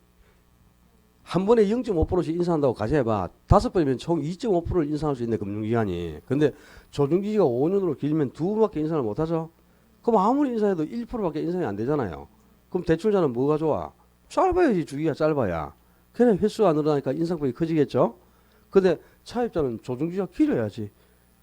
한 번에 0.5%씩 인상한다고 가정해봐. 5번이면 총 2.5%를 인상할 수 있는 금융기관이. 근데 조정기지가 5년으로 길면 2번밖에 인상을 못하죠. 그럼 아무리 인상해도 1%밖에 인상이 안 되잖아요. 그럼 대출자는 뭐가 좋아? 짧아야지. 주기가 짧아야. 그래 횟수가 늘어나니까 인상폭이 커지겠죠. 근데 차입자는 조정기지가 길어야지.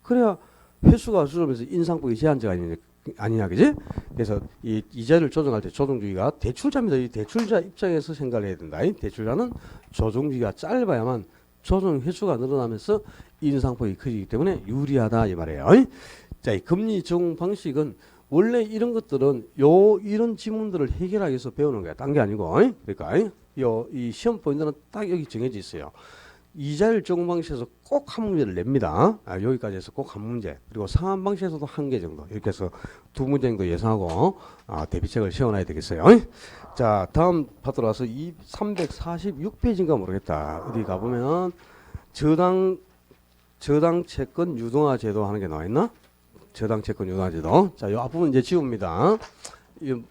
그래야 횟수가 줄어들면서 인상폭이 제한제가 아니냐, 그지? 그래서 이 이자를 조정할 때 조정주기가 대출자입니다. 이 대출자 입장에서 생각을 해야 된다. 대출자는 조정주기가 짧아야만 조정 횟수가 늘어나면서 인상폭이 커지기 때문에 유리하다 이 말이에요. 자, 이 금리 적용 방식은 원래 이런 것들은 이런 지문들을 해결하기 위해서 배우는 거야. 딴 게 아니고. 그러니까 이 시험 포인트는 딱 여기 정해져 있어요. 이자율 적용 방식에서 꼭 한 문제를 냅니다. 여기까지 해서 꼭 한 문제. 그리고 상한 방식에서도 한 개 정도. 이렇게 해서 두 문제 정도 예상하고 대비책을 세워놔야 되겠어요. 자, 다음 파트로 와서 346페이지인가 모르겠다. 어디 가보면 저당 채권 유동화 제도 하는 게 나와있나? 저당 채권 유동화 제도. 자, 요 앞부분 이제 지웁니다. 이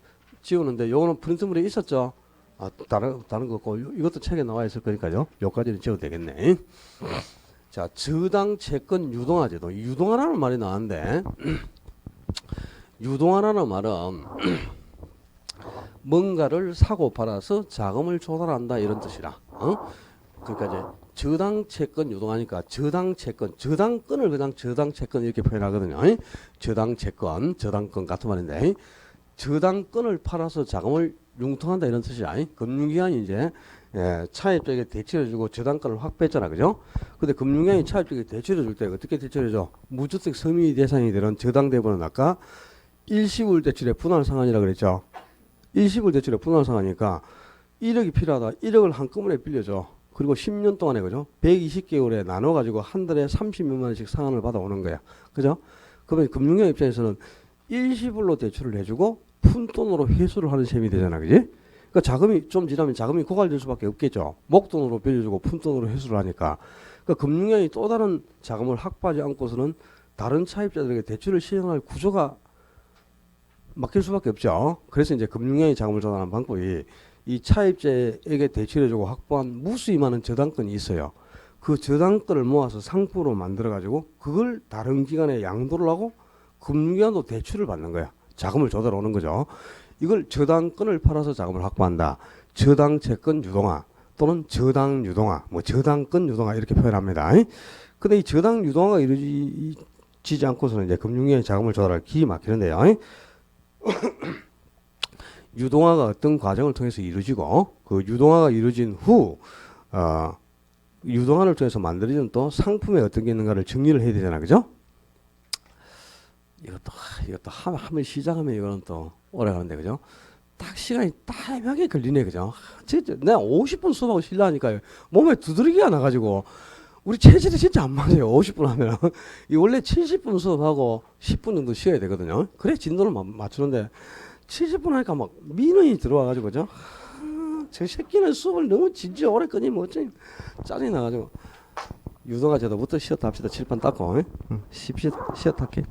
지우는데 요거는 프린트물에 있었죠. 다른 거 없고 이것도 책에 나와 있을 거니까요. 요까지는 지워도 되겠네. 자, 저당 채권 유동화 제도. 유동화라는 말이 나왔는데 유동화라는 말은 뭔가를 사고 팔아서 자금을 조달한다 이런 뜻이라. 그러니까 이제 저당 채권 유동하니까 저당 채권, 저당권을 그냥 저당 채권 이렇게 표현하거든요. 저당 채권, 저당권 같은 말인데 저당권을 팔아서 자금을 융통한다 이런 뜻이야. 금융기관이 이제 차입자에게 대출해주고 저당권을 확 뺐잖아, 그죠? 근데 금융기관이 차입자에게 대출해줄 때 어떻게 대출해줘? 무주택 서민이 대상이 되는 저당대부는 아까 일시불 대출의 분할상환이라 그랬죠. 일시불 대출의 분할상환이니까 1억이 필요하다. 1억을 한꺼번에 빌려줘. 그리고 10년 동안에 그죠? 120개월에 나눠가지고 한 달에 30몇만 원씩 상환을 받아오는 거야. 그죠? 그러면 금융기관 입장에서는 일시불로 대출을 해주고 푼돈으로 회수를 하는 셈이 되잖아. 그지? 그러니까 자금이 좀 지나면 자금이 고갈될 수밖에 없겠죠. 목돈으로 빌려주고 푼돈으로 회수를 하니까. 그러니까 금융기관이 또 다른 자금을 확보하지 않고서는 다른 차입자들에게 대출을 시행할 구조가 막힐 수밖에 없죠. 그래서 이제 금융기관이 자금을 조달하는 방법이 이 차입자에게 대출해주고 확보한 무수히 많은 저당권이 있어요. 그 저당권을 모아서 상품으로 만들어가지고 그걸 다른 기관에 양도를 하고 금융기관도 대출을 받는 거야. 자금을 조달해 오는 거죠. 이걸 저당권을 팔아서 자금을 확보한다. 저당 채권 유동화 또는 저당 유동화, 뭐 저당권 유동화 이렇게 표현합니다. 근데 이 저당 유동화가 이루어지지 않고서는 이제 금융기관이 자금을 조달할 길이 막히는데요. 유동화가 어떤 과정을 통해서 이루어지고 그 유동화가 이루어진 후 유동화를 통해서 만들어진 또 상품에 어떤 게 있는가를 정리를 해야 되잖아, 그죠? 이것도 하면 시작하면 이거는 또 오래 가는데, 그죠? 딱 시간이 딱 애매하게 걸리네, 그죠? 진짜 내가 50분 수업하고 실려하니까 몸에 두드러기가 나가지고 우리 체질이 진짜 안 맞아요. 50분 하면 이 원래 70분 수업하고 10분 정도 쉬어야 되거든요. 그래 진도를 맞추는데 70분 하니까 막 민원이 들어와가지고, 그죠? 저 새끼는 수업을 너무 진짜 오래 끊이면 어쩌니 짜증이 나가지고 유동화 제도부터 쉬었다 합시다. 칠판 닦고 쉬었다 할게.